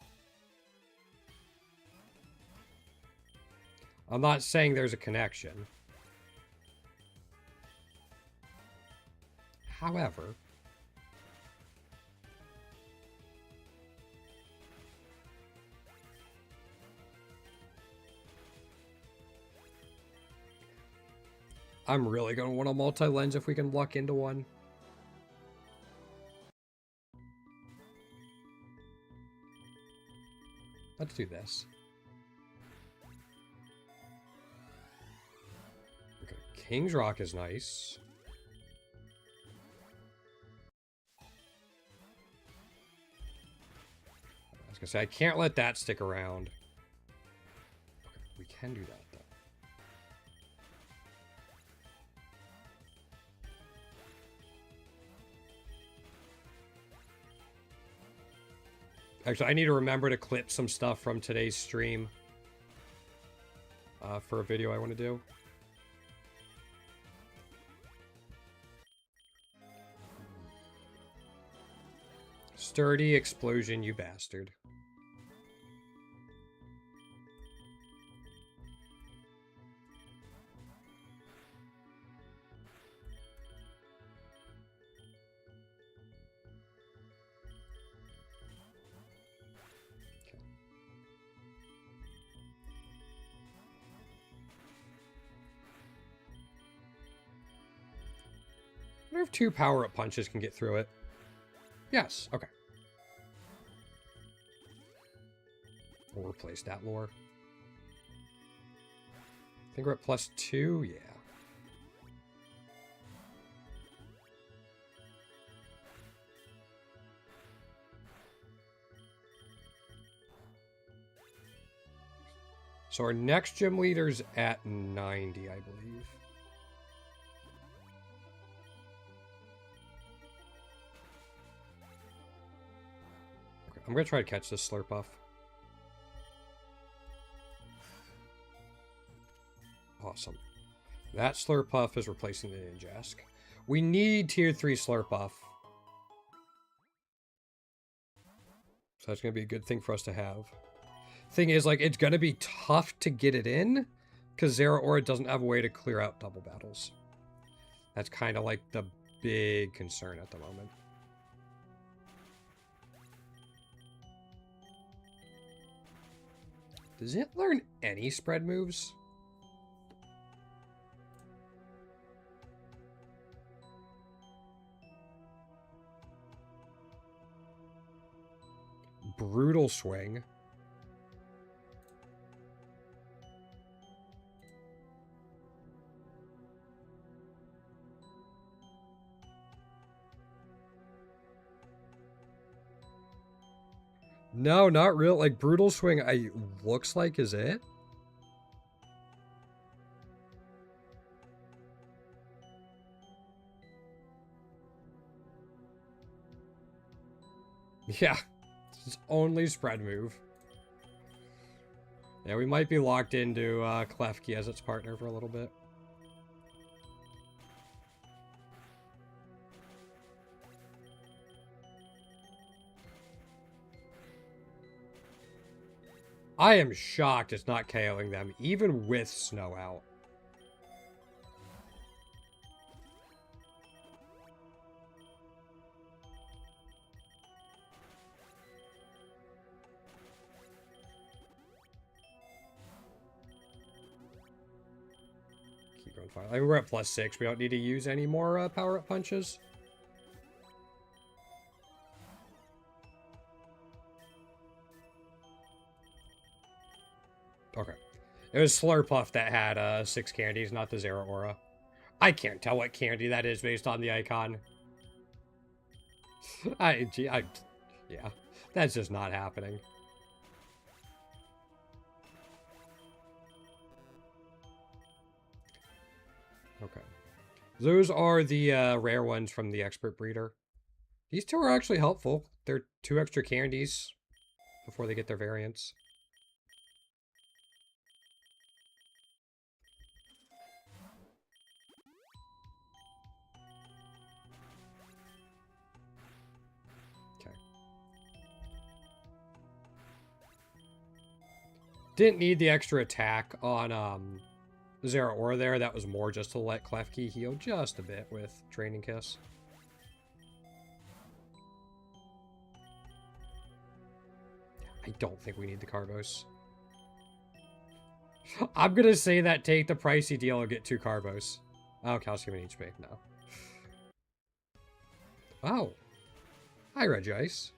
I'm not saying there's a connection. However... I'm really going to want a multi-lens if we can luck into one. Let's do this. Okay, King's Rock is nice. I was going to say, I can't let that stick around. Okay, we can do that, though. Actually, I need to remember to clip some stuff from today's stream for a video I want to do. Sturdy explosion, you bastard. I wonder if 2 power-up punches can get through it. Yes, okay. We'll replace that lore. I think we're at +2, yeah. So our next gym leader's at 90, I believe. I'm going to try to catch this Slurpuff. Awesome. That Slurpuff is replacing the Ninjask. We need tier 3 Slurpuff. So that's going to be a good thing for us to have. Thing is, like, it's going to be tough to get it in because Zeraora doesn't have a way to clear out double battles. That's kind of like the big concern at the moment. Does it learn any spread moves? Brutal Swing. No, not real. Like, Brutal Swing, looks like is it? Yeah. It's only spread move. Yeah, we might be locked into Klefki as its partner for a little bit. I am shocked it's not KOing them, even with snow out. keep going fire. I mean, we're at +6. We don't need to use any more power-up punches. Okay. It was Slurpuff that had 6 candies, not the Zeraora. I can't tell what candy that is based on the icon. Yeah, that's just not happening. Okay. Those are the rare ones from the Expert Breeder. These two are actually helpful. They're 2 extra candies before they get their variants. Didn't need the extra attack on Zeraora there. That was more just to let Klefki heal just a bit with Draining Kiss. I don't think we need the Carbos. I'm going to say that take the pricey deal and get 2 Carbos. Oh, Calcium and HP. No. Oh. Hi, Regice.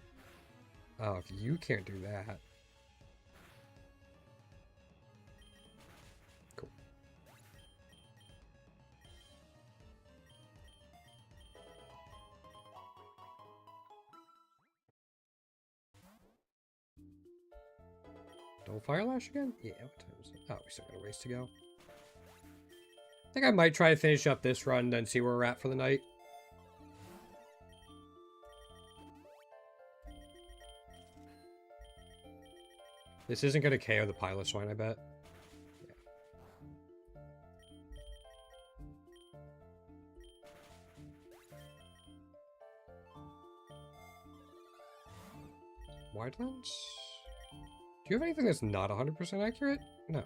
Oh, if you can't do that. Cool. Double Fire Lash again? Yeah, what time is it? Oh, we still got a ways to go. I think I might try to finish up this run, then see where we're at for the night. This isn't going to KO the Piloswine, I bet. Yeah. Wide lens? Do you have anything that's not 100% accurate? No.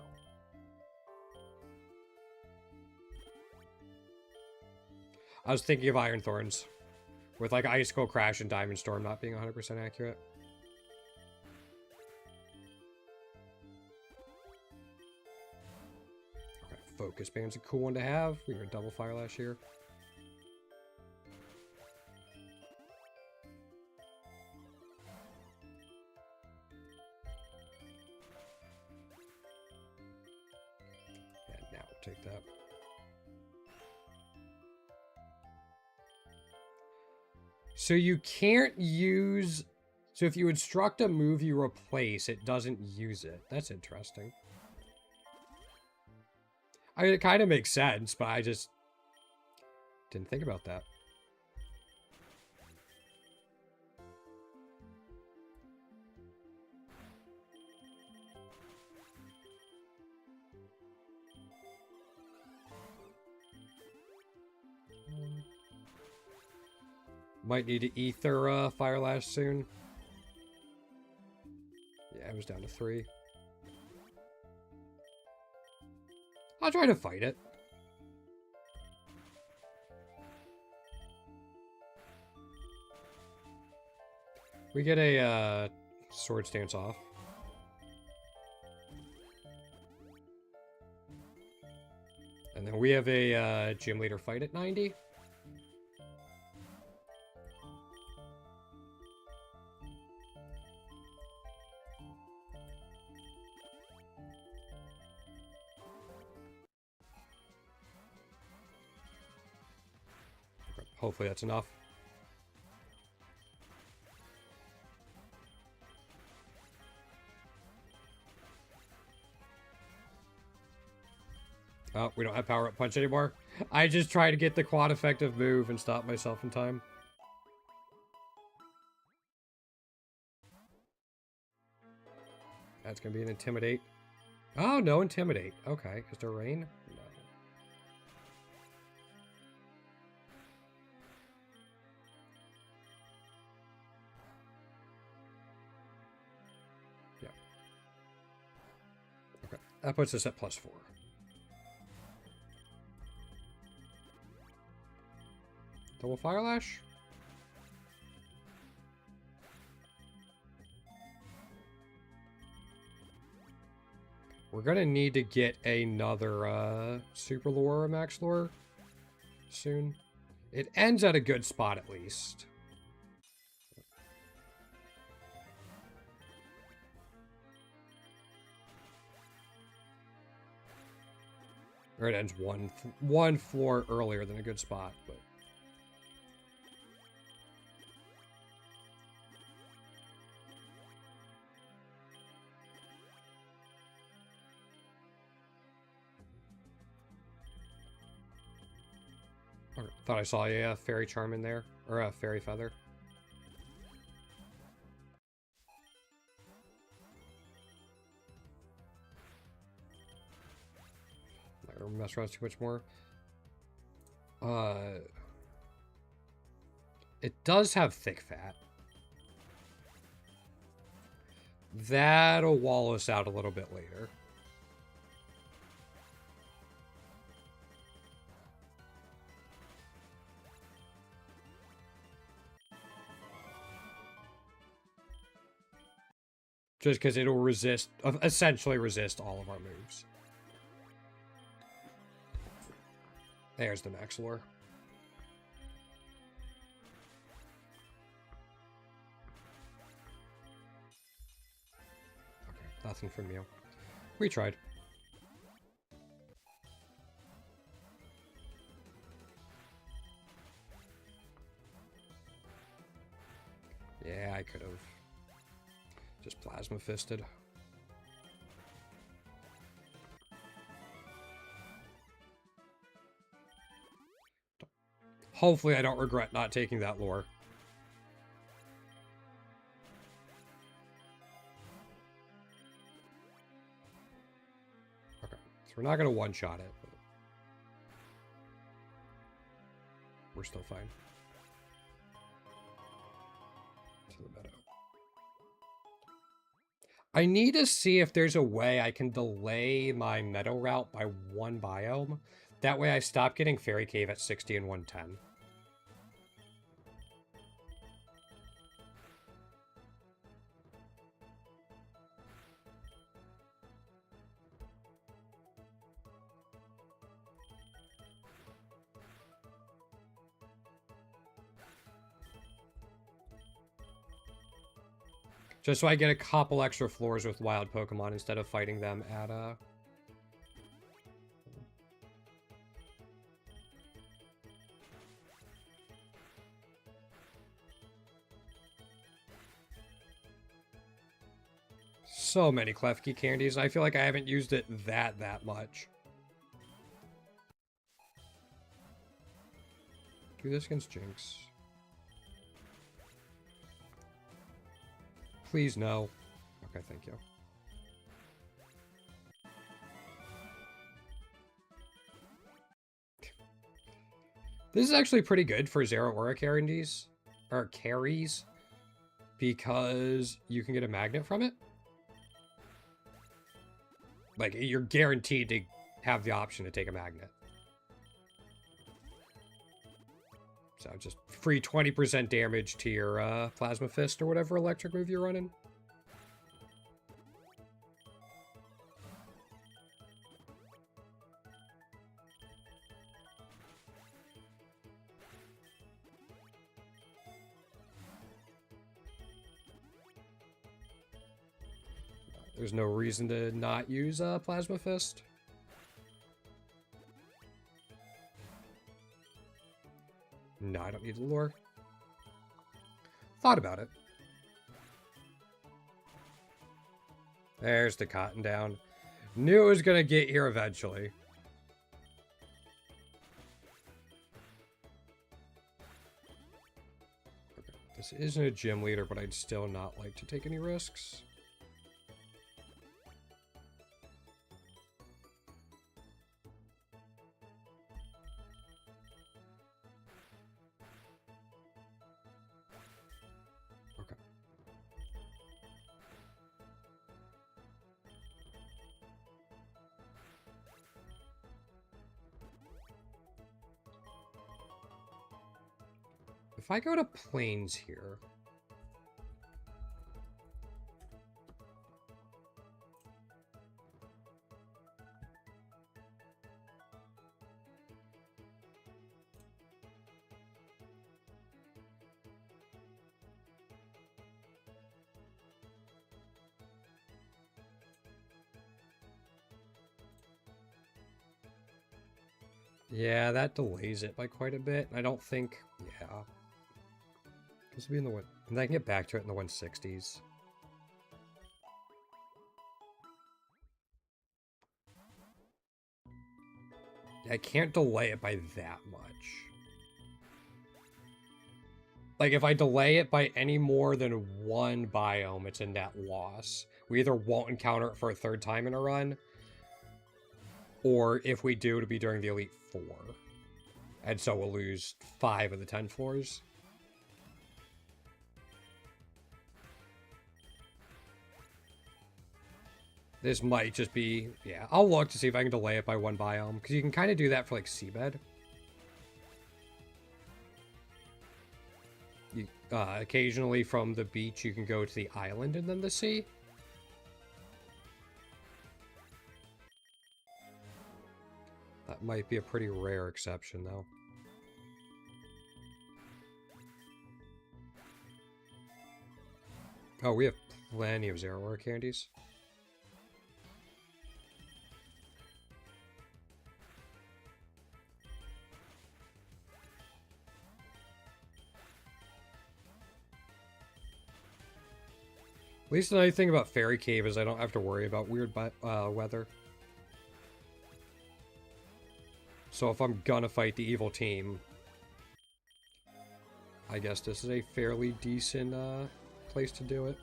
I was thinking of Iron Thorns. With like Icicle Crash and Diamond Storm not being 100% accurate. Okay, Focus Band's a cool one to have. We got a double Fire Lash here. Yeah, now we'll take that. So you can't use... So if you instruct a move you replace, it doesn't use it. That's interesting. I mean, it kind of makes sense, but I just didn't think about that. Might need to ether Fire Lash soon. Yeah, it was down to 3. I'll try to fight it. We get a Sword Stance off. And then we have a Gym Leader fight at 90. Hopefully that's enough. Oh, we don't have Power Up Punch anymore. I just tried to get the quad effective move and stop myself in time. That's going to be an Intimidate. Oh, no Intimidate. Okay. Is there rain? No. Yeah. Okay. That puts us at +4. Double Fire Lash? We're gonna need to get another super lure or max lure soon. It ends at a good spot at least. Or it ends one floor earlier than a good spot, but thought I saw a fairy charm in there, or a fairy feather. Not gonna mess around too much more. It does have thick fat. That'll wall us out a little bit later. Just because it'll resist, essentially resist all of our moves. There's the max lure. Okay, nothing from you. We tried. Yeah, I could have just plasma fisted. Hopefully I don't regret not taking that lure. Okay, so we're not going to one-shot it. But we're still fine. To the meadow. I need to see if there's a way I can delay my meadow route by one biome. That way I stop getting Fairy Cave at 60 and 110. Just so I get a couple extra floors with wild Pokemon instead of fighting them at so many Klefki candies. I feel like I haven't used it that much. Do this against Jinx. Please, no. Okay, thank you. This is actually pretty good for Zero Aura carries, because you can get a magnet from it. Like, you're guaranteed to have the option to take a magnet. So just free 20% damage to your Plasma Fist or whatever electric move you're running. There's no reason to not use Plasma Fist. No, I don't need the lure. Thought about it. There's the cotton down. Knew it was gonna get here eventually. Okay. This isn't a gym leader, but I'd still not like to take any risks. If I go to Plains here... Yeah, that delays it by quite a bit. I don't think... Yeah. This will be in the... And I can get back to it in the 160s. I can't delay it by that much. Like, if I delay it by any more than one biome, it's a net loss. We either won't encounter it for a third time in a run, or if we do, it'll be during the Elite Four. And so we'll lose 5 of the 10 floors. This might just be... Yeah, I'll look to see if I can delay it by one biome, because you can kind of do that for, like, seabed. You, occasionally from the beach, you can go to the island and then the sea. That might be a pretty rare exception, though. Oh, we have plenty of Zero-Hour candies. At least the nice thing about Fairy Cave is I don't have to worry about weird weather. So if I'm gonna fight the evil team, I guess this is a fairly decent place to do it.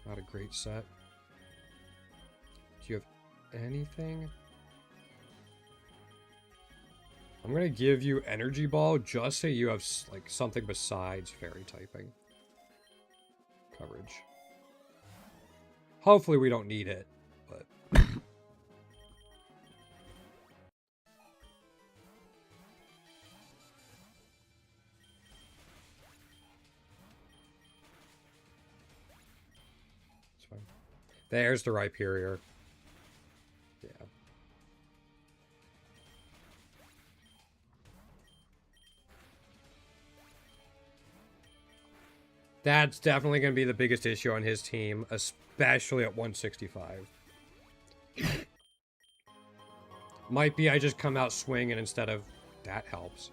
Not a great set. Do you have anything? I'm gonna give you Energy Ball just so you have like something besides fairy typing coverage. Hopefully we don't need it, but it's fine. There's the Rhyperior. Yeah. That's definitely going to be the biggest issue on his team, especially at 165. Might be I just come out swinging instead of... That helps.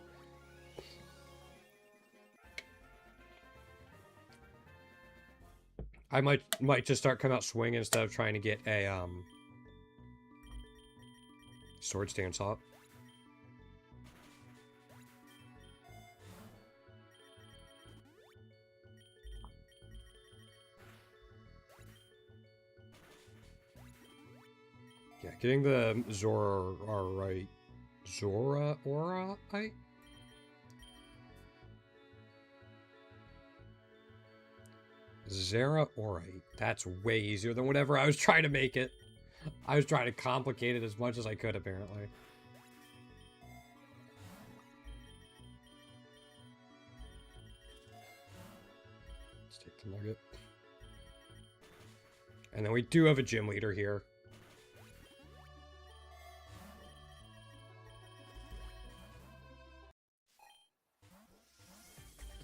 I might just start coming out swinging instead of trying to get a Sword Stance up. Yeah, getting the Zora right. Zora-Ora-ite? Zera-Orite. That's way easier than whatever I was trying to make it. I was trying to complicate it as much as I could, apparently. Let's take the nugget. And then we do have a gym leader here.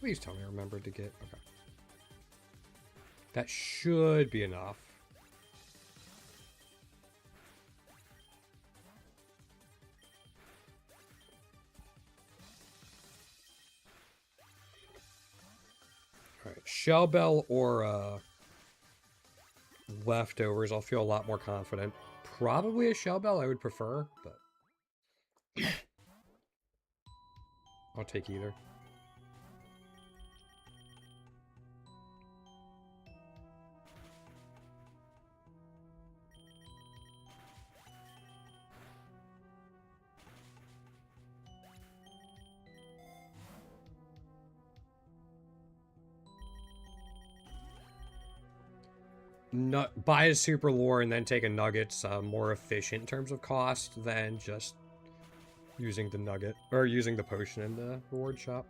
Please tell me I remembered to get... Okay. That should be enough. Alright, Shell Bell or leftovers, I'll feel a lot more confident. Probably a Shell Bell I would prefer, but... I'll take either. Buy a super lore and then take a nugget's more efficient in terms of cost than just using the nugget or using the potion in the reward shop.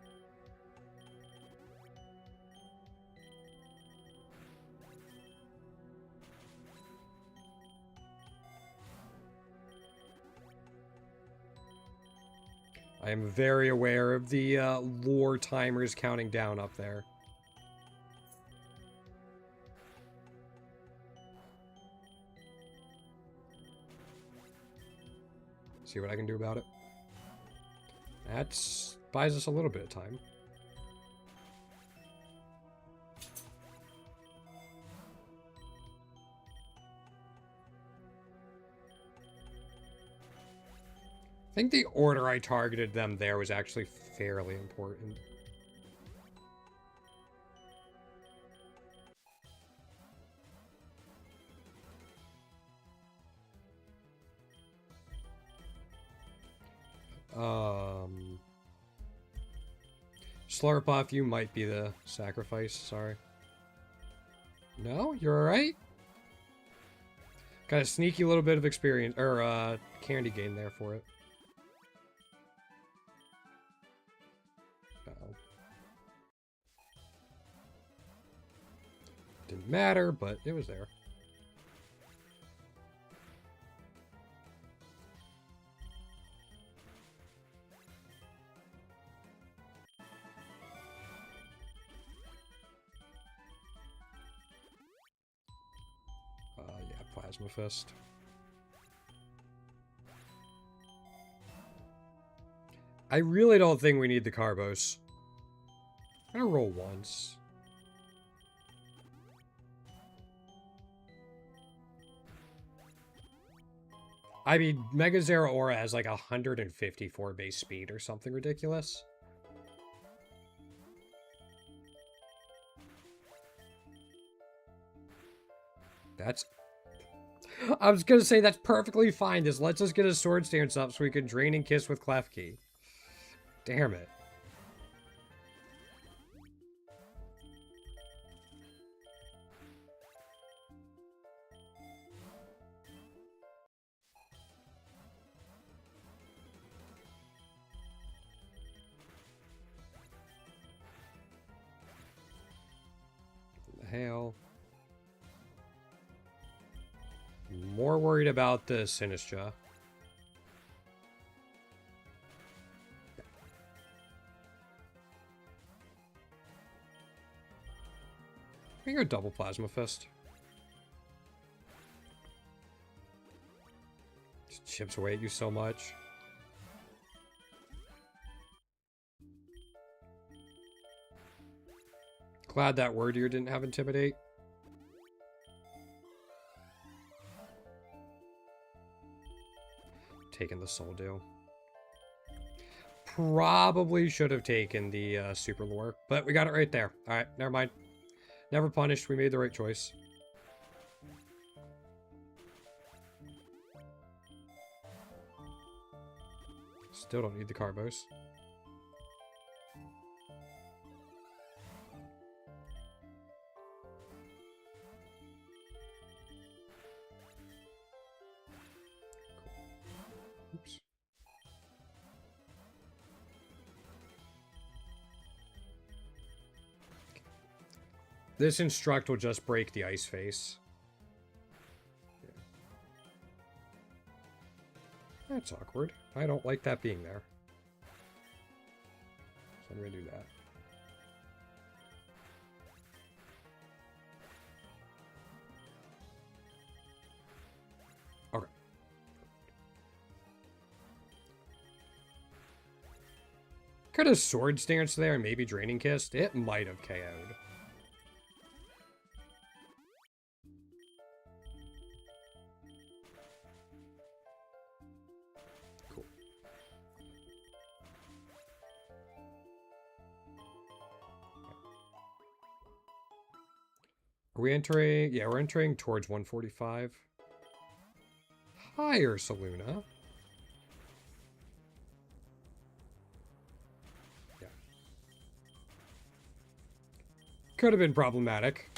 I am very aware of the lore timers counting down up there. See what I can do about it. That buys us a little bit of time. I think the order I targeted them there was actually fairly important. Slurp off, you might be the sacrifice, sorry. No? You're alright? Got a sneaky little bit of experience, or, candy gain there for it. Uh-oh. Didn't matter, but it was there. Yeah, Plasma Fist. I really don't think we need the Carbos. I'm gonna roll once. I mean, Mega Zero Aura has like 154 base speed or something ridiculous. That's... I was gonna say that's perfectly fine. This lets us get a sword stance up so we can drain and kiss with Klefki. Damn it. What the hell? More worried about the Sinistra. We can go double Plasma Fist. Just chips away at you so much. Glad that word here didn't have Intimidate. Taken the Soul Deal. Probably should have taken the Super Lore, but we got it right there. Alright, never mind. Never punished. We made the right choice. Still don't need the Carbos. Oops. This Instruct will just break the Ice Face. Yeah. That's awkward. I don't like that being there. So I'm going to do that. Okay. Could have Sword Stance there and maybe Draining Kiss. It might have KO'd. Cool. Are we entering? Yeah, we're entering towards 145. Higher, Saluna. Yeah. Could have been problematic.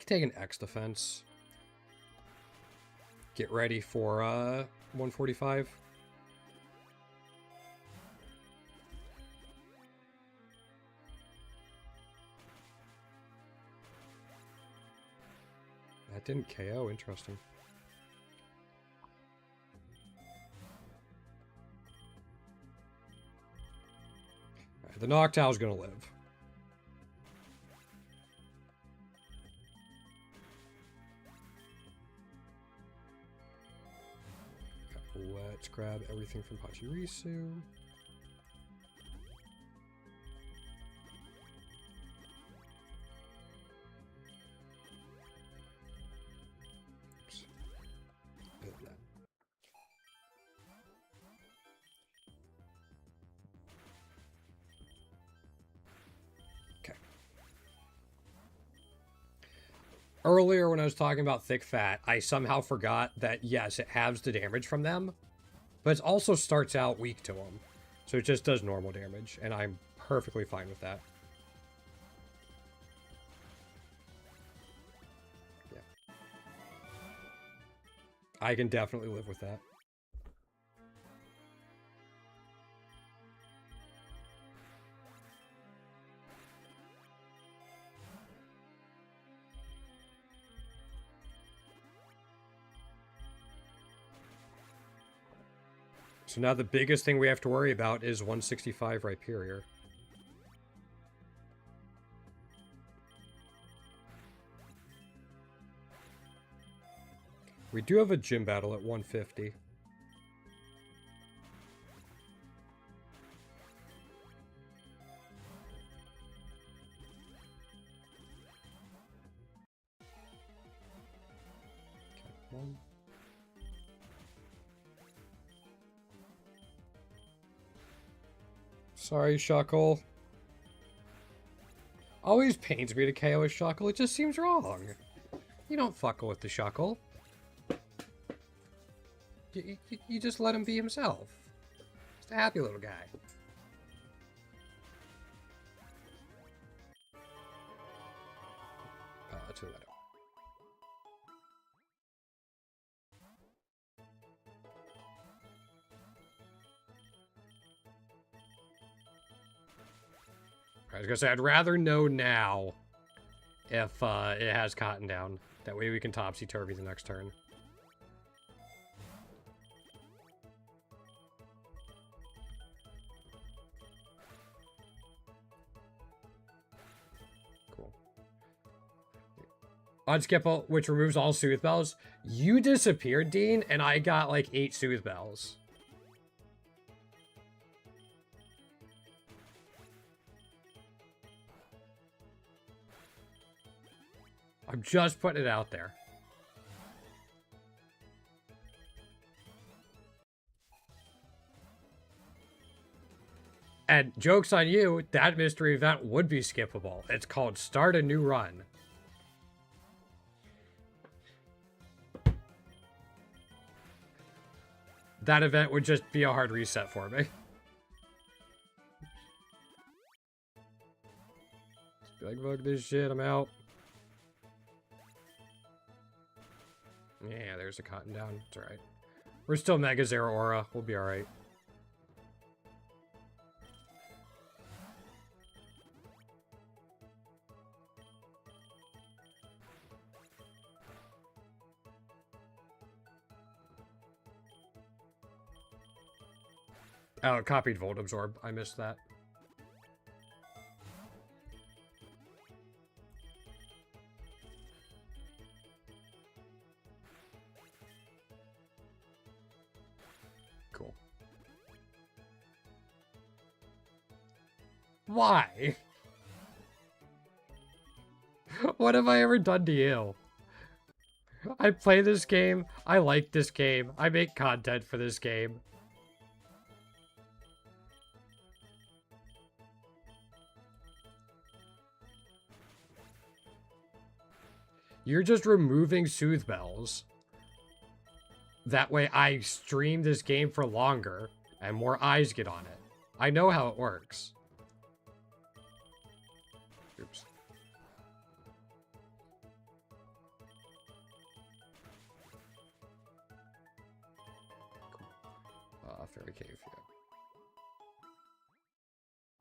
Take an X defense. Get ready for 145. That didn't KO. Interesting. Right, the Noctowl's gonna live. Let's grab everything from Pachirisu. Earlier when I was talking about thick fat, I somehow forgot that, yes, it halves the damage from them, but it also starts out weak to them. So it just does normal damage, and I'm perfectly fine with that. Yeah. I can definitely live with that. So now the biggest thing we have to worry about is 165 Rhyperior. We do have a gym battle at 150. Okay, one. Sorry, Shuckle. Always pains me to KO a Shuckle. It just seems wrong. You don't fuckle with the Shuckle. You just let him be himself. Just a happy little guy. To let him. I was gonna say, I'd rather know now if it has Cotton down. That way we can topsy-turvy the next turn. Cool. Unskippable, which removes all Soothe Bells. You disappeared, Dean, and I got like 8 Soothe Bells. I'm just putting it out there. And joke's on you, that mystery event would be skippable. It's called Start a New Run. That event would just be a hard reset for me. Just be like, fuck this shit, I'm out. Yeah, there's a Cotton down. It's alright. We're still Mega Zero Aura. We'll be alright. Oh, copied Volt Absorb. I missed that. Cool. Why? What have I ever done to you? I play this game. I like this game. I make content for this game. You're just removing Soothe Bells. That way I stream this game for longer and more eyes get on it. I know how it works. Oops. Cool. Fairy Cave, yeah.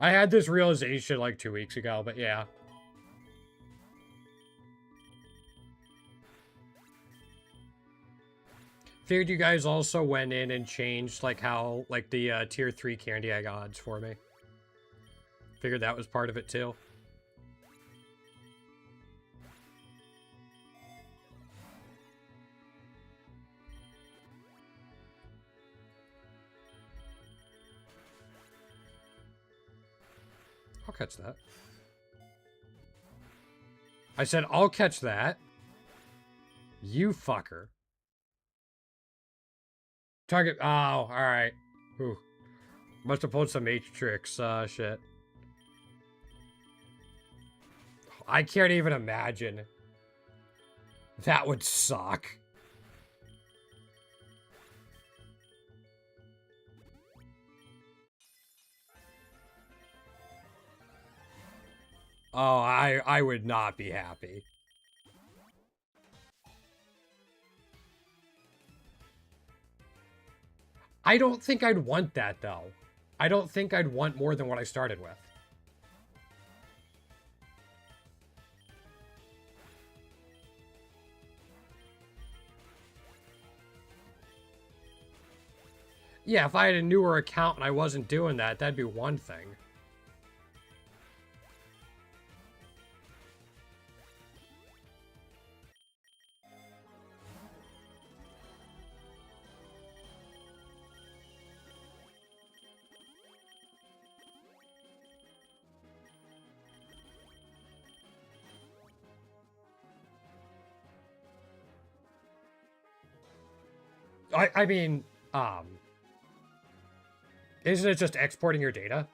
I had this realization like 2 weeks ago, but yeah. Figured you guys also went in and changed, like, how, like, the tier 3 candy egg odds for me. Figured that was part of it, too. I'll catch that. I said, I'll catch that. You fucker. Target. Oh, alright. Must have pulled some Matrix shit. I can't even imagine. That would suck. Oh, I would not be happy. I don't think I'd want that, though. I don't think I'd want more than what I started with. Yeah, if I had a newer account and I wasn't doing that, that'd be one thing. I mean, isn't it just exporting your data?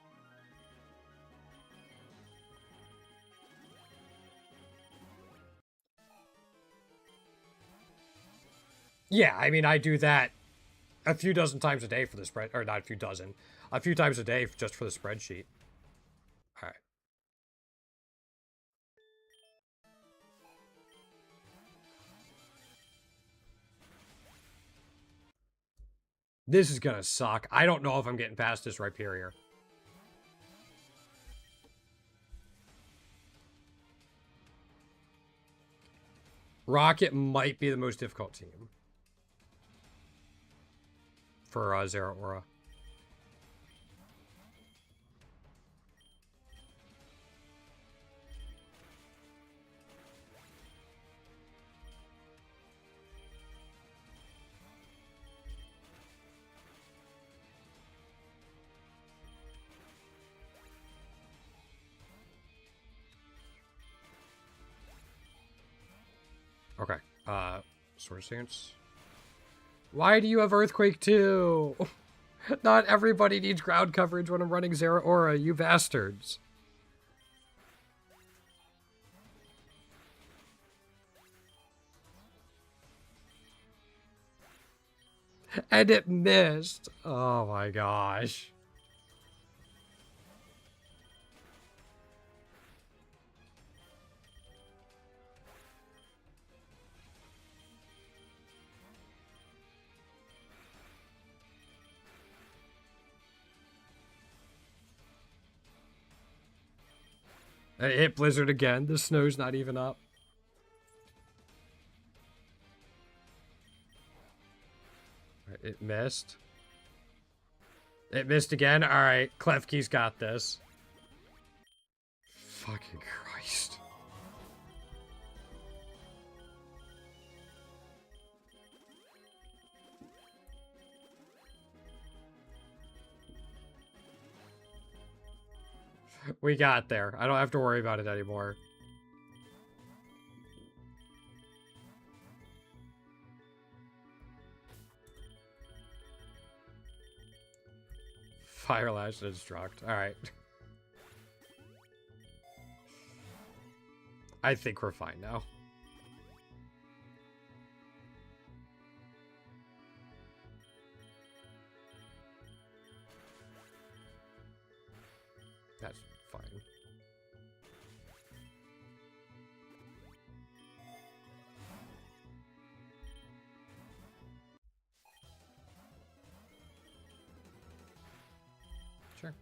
Yeah, I mean, I do that a few dozen times a day for the spread, or not a few dozen, a few times a day just for the spreadsheet. All right. This is gonna suck. I don't know if I'm getting past this Rhyperior. Rocket might be the most difficult team for Zeraora. Okay. Sword Stance. Why do you have Earthquake too? Not everybody needs ground coverage when I'm running Zeraora, you bastards. And it missed. Oh my gosh. It hit Blizzard again. The snow's not even up. It missed. It missed again. All right, Klefki's got this. Fucking Christ. We got there. I don't have to worry about it anymore. Fire Lash and Instruct. Alright. I think we're fine now. That's fine. Sure.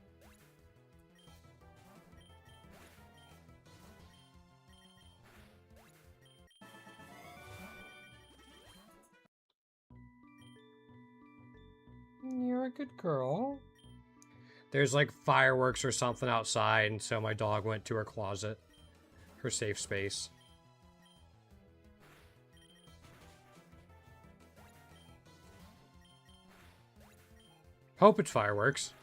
good girl. There's like fireworks or something outside, and so my dog went to her closet. Her safe space. Hope it's fireworks.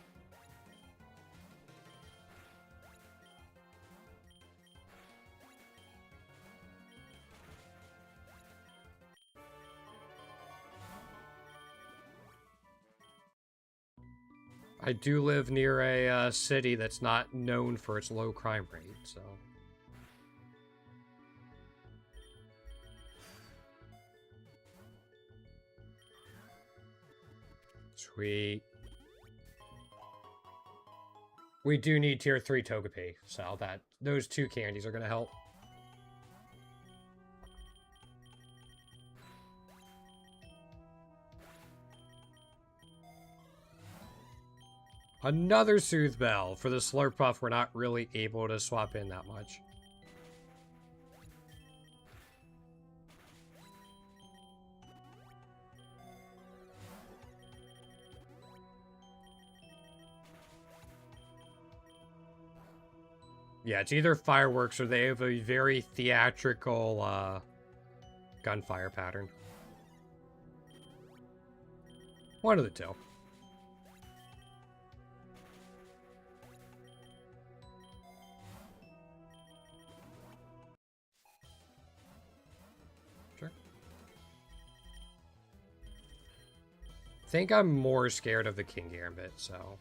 I do live near a city that's not known for its low crime rate, so... Sweet. We do need tier 3 Togepi, so those 2 candies are going to help. Another Soothe Bell. For the Slurpuff, we're not really able to swap in that much. Yeah, it's either fireworks or they have a very theatrical gunfire pattern. One of the two. Sure. I think I'm more scared of the King Gambit, so...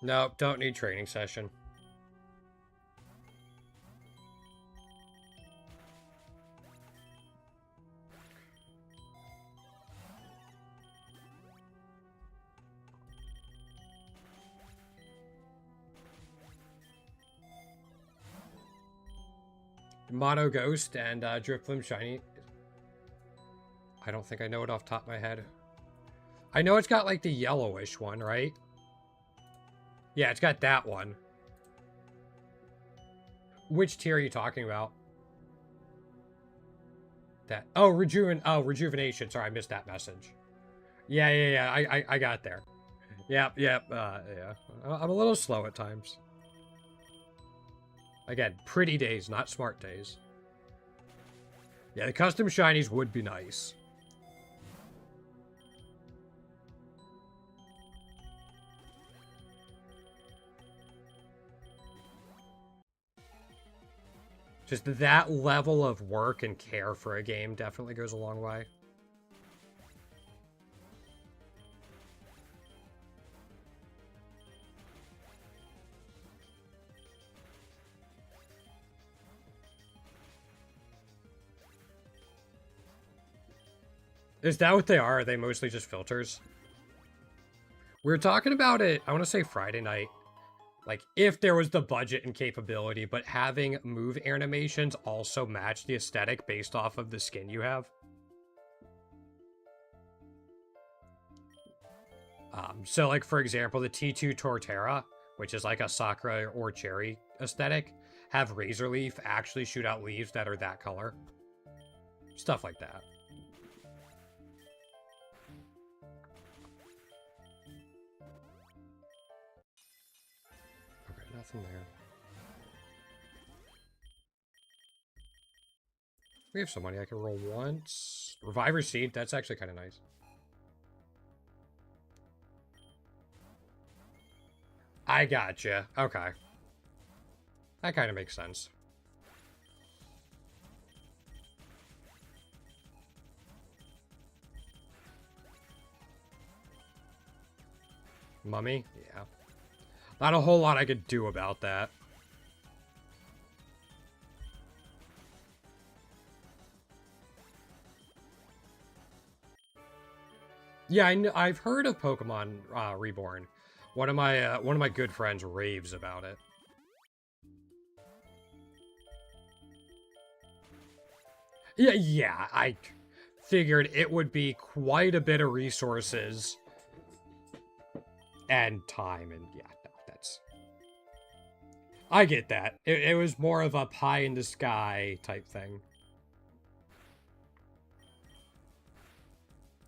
Nope, don't need training session. Mono Ghost and Drifloon Shiny. I don't think I know it off the top of my head. I know it's got like the yellowish one, right? Yeah, it's got that one. Which tier are you talking about? That rejuvenation. Sorry, I missed that message. Yeah. I got there. Yep. Yeah. I'm a little slow at times. Again, pretty days, not smart days. Yeah, the custom shinies would be nice. Just that level of work and care for a game definitely goes a long way. Is that what they are? Are they mostly just filters? We were talking about it, I want to say Friday night. Like, if there was the budget and capability, but having move animations also match the aesthetic based off of the skin you have. So, like, for example, the T2 Torterra, which is like a Sakura or Cherry aesthetic, have Razor Leaf actually shoot out leaves that are that color. Stuff like that. Nothing there. We have some money. I can roll once. Reviver Seed. That's actually kind of nice. I gotcha. Okay. That kind of makes sense. Mummy? Yeah. Not a whole lot I could do about that. Yeah, I've heard of Pokemon Reborn. One of my good friends raves about it. Yeah, I figured it would be quite a bit of resources and time, and yeah, no, that's... I get that. It was more of a pie in the sky type thing.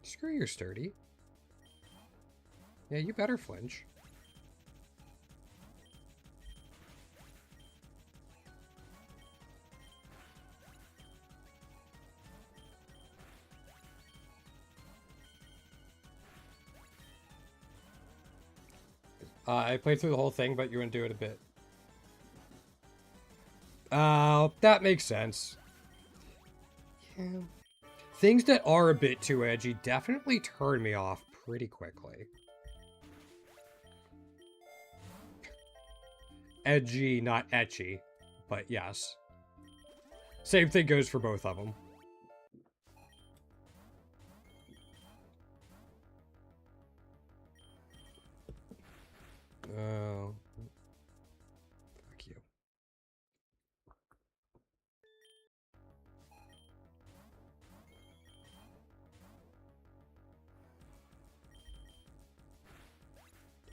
Screw your sturdy. Yeah, you better flinch. I played through the whole thing, but you want to do it a bit. That makes sense. Yeah. Things that are a bit too edgy definitely turn me off pretty quickly. Edgy, not etchy, but yes. Same thing goes for both of them. Oh. Fuck you.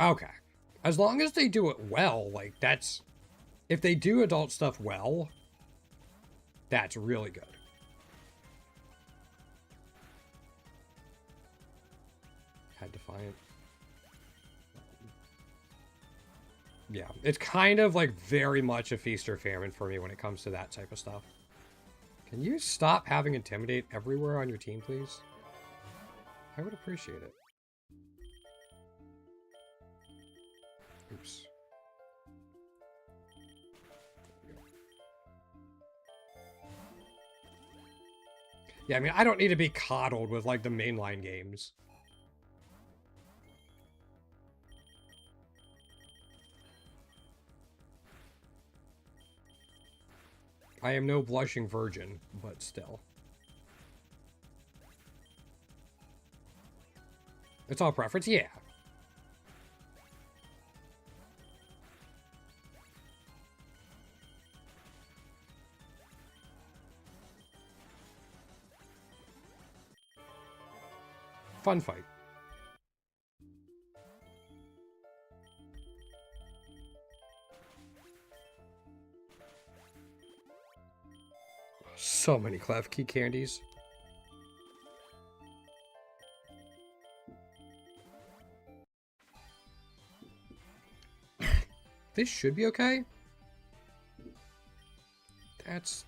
Okay. As long as they do it well, like, that's... If they do adult stuff well, that's really good. Had Defiant. Yeah, it's kind of like very much a feast or famine for me when it comes to that type of stuff. Can you stop having Intimidate everywhere on your team, please? I would appreciate it. Oops. Yeah, I mean, I don't need to be coddled with, like, the mainline games. I am no blushing virgin, but still. It's all preference, yeah. Fun fight. So many Clef Key candies. This should be okay. That's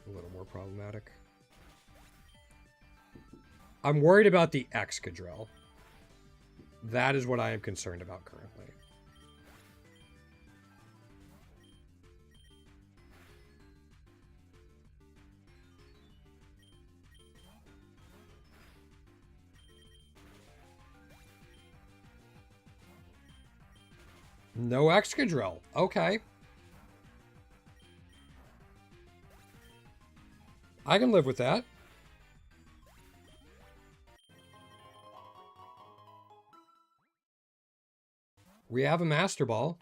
a little more problematic. I'm worried about the Excadrill. That is what I am concerned about currently. No Excadrill. Okay. I can live with that. We have a Master Ball.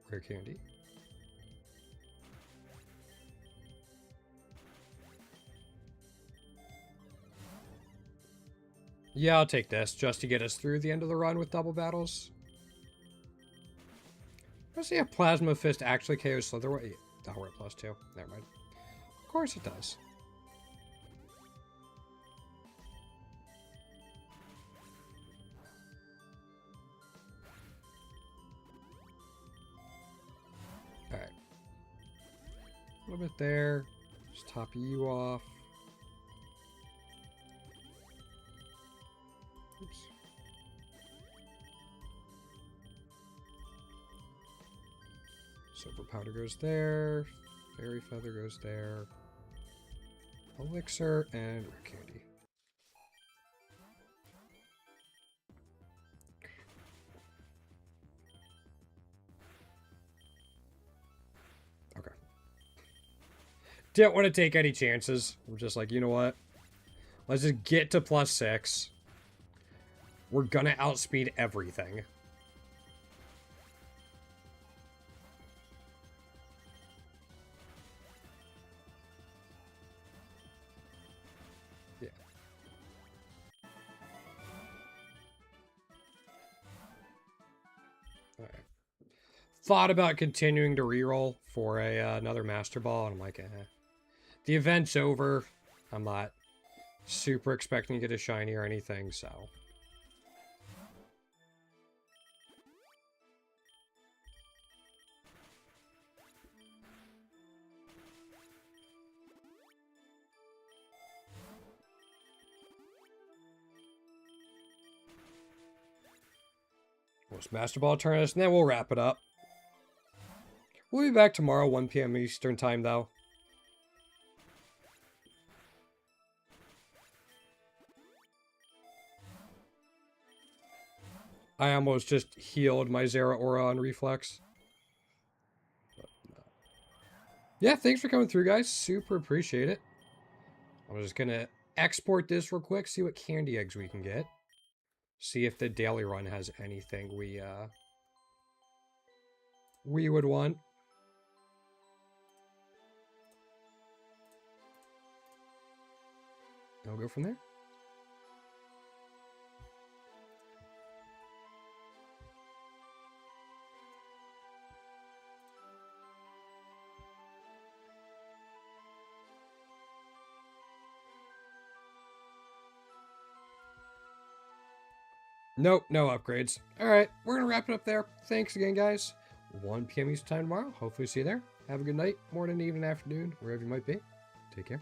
Rare candy. Yeah, I'll take this, just to get us through the end of the run with double battles. Let's see if Plasma Fist actually KOs Slitherway. Oh, we're at +2. Never mind. Of course it does. Alright. A little bit there. Just top you off. Oops. Silver Powder goes there. Fairy Feather goes there. Elixir and Rare Candy. Okay. Didn't want to take any chances. We're just like, you know what? Let's just get to +6. We're gonna outspeed everything. Yeah. All right. Thought about continuing to reroll for another Master Ball, and I'm like, eh. The event's over. I'm not super expecting to get a shiny or anything, so... Master Ball turn us, and then we'll wrap it up. We'll be back tomorrow, 1 p.m. Eastern Time, though. I almost just healed my Zeraora on Reflex. Yeah, thanks for coming through, guys. Super appreciate it. I'm just going to export this real quick, see what candy eggs we can get. See if the daily run has anything we would want. I'll go from there. Nope, no upgrades. All right, we're going to wrap it up there. Thanks again, guys. 1 p.m. Eastern Time tomorrow. Hopefully see you there. Have a good night, morning, evening, afternoon, wherever you might be. Take care.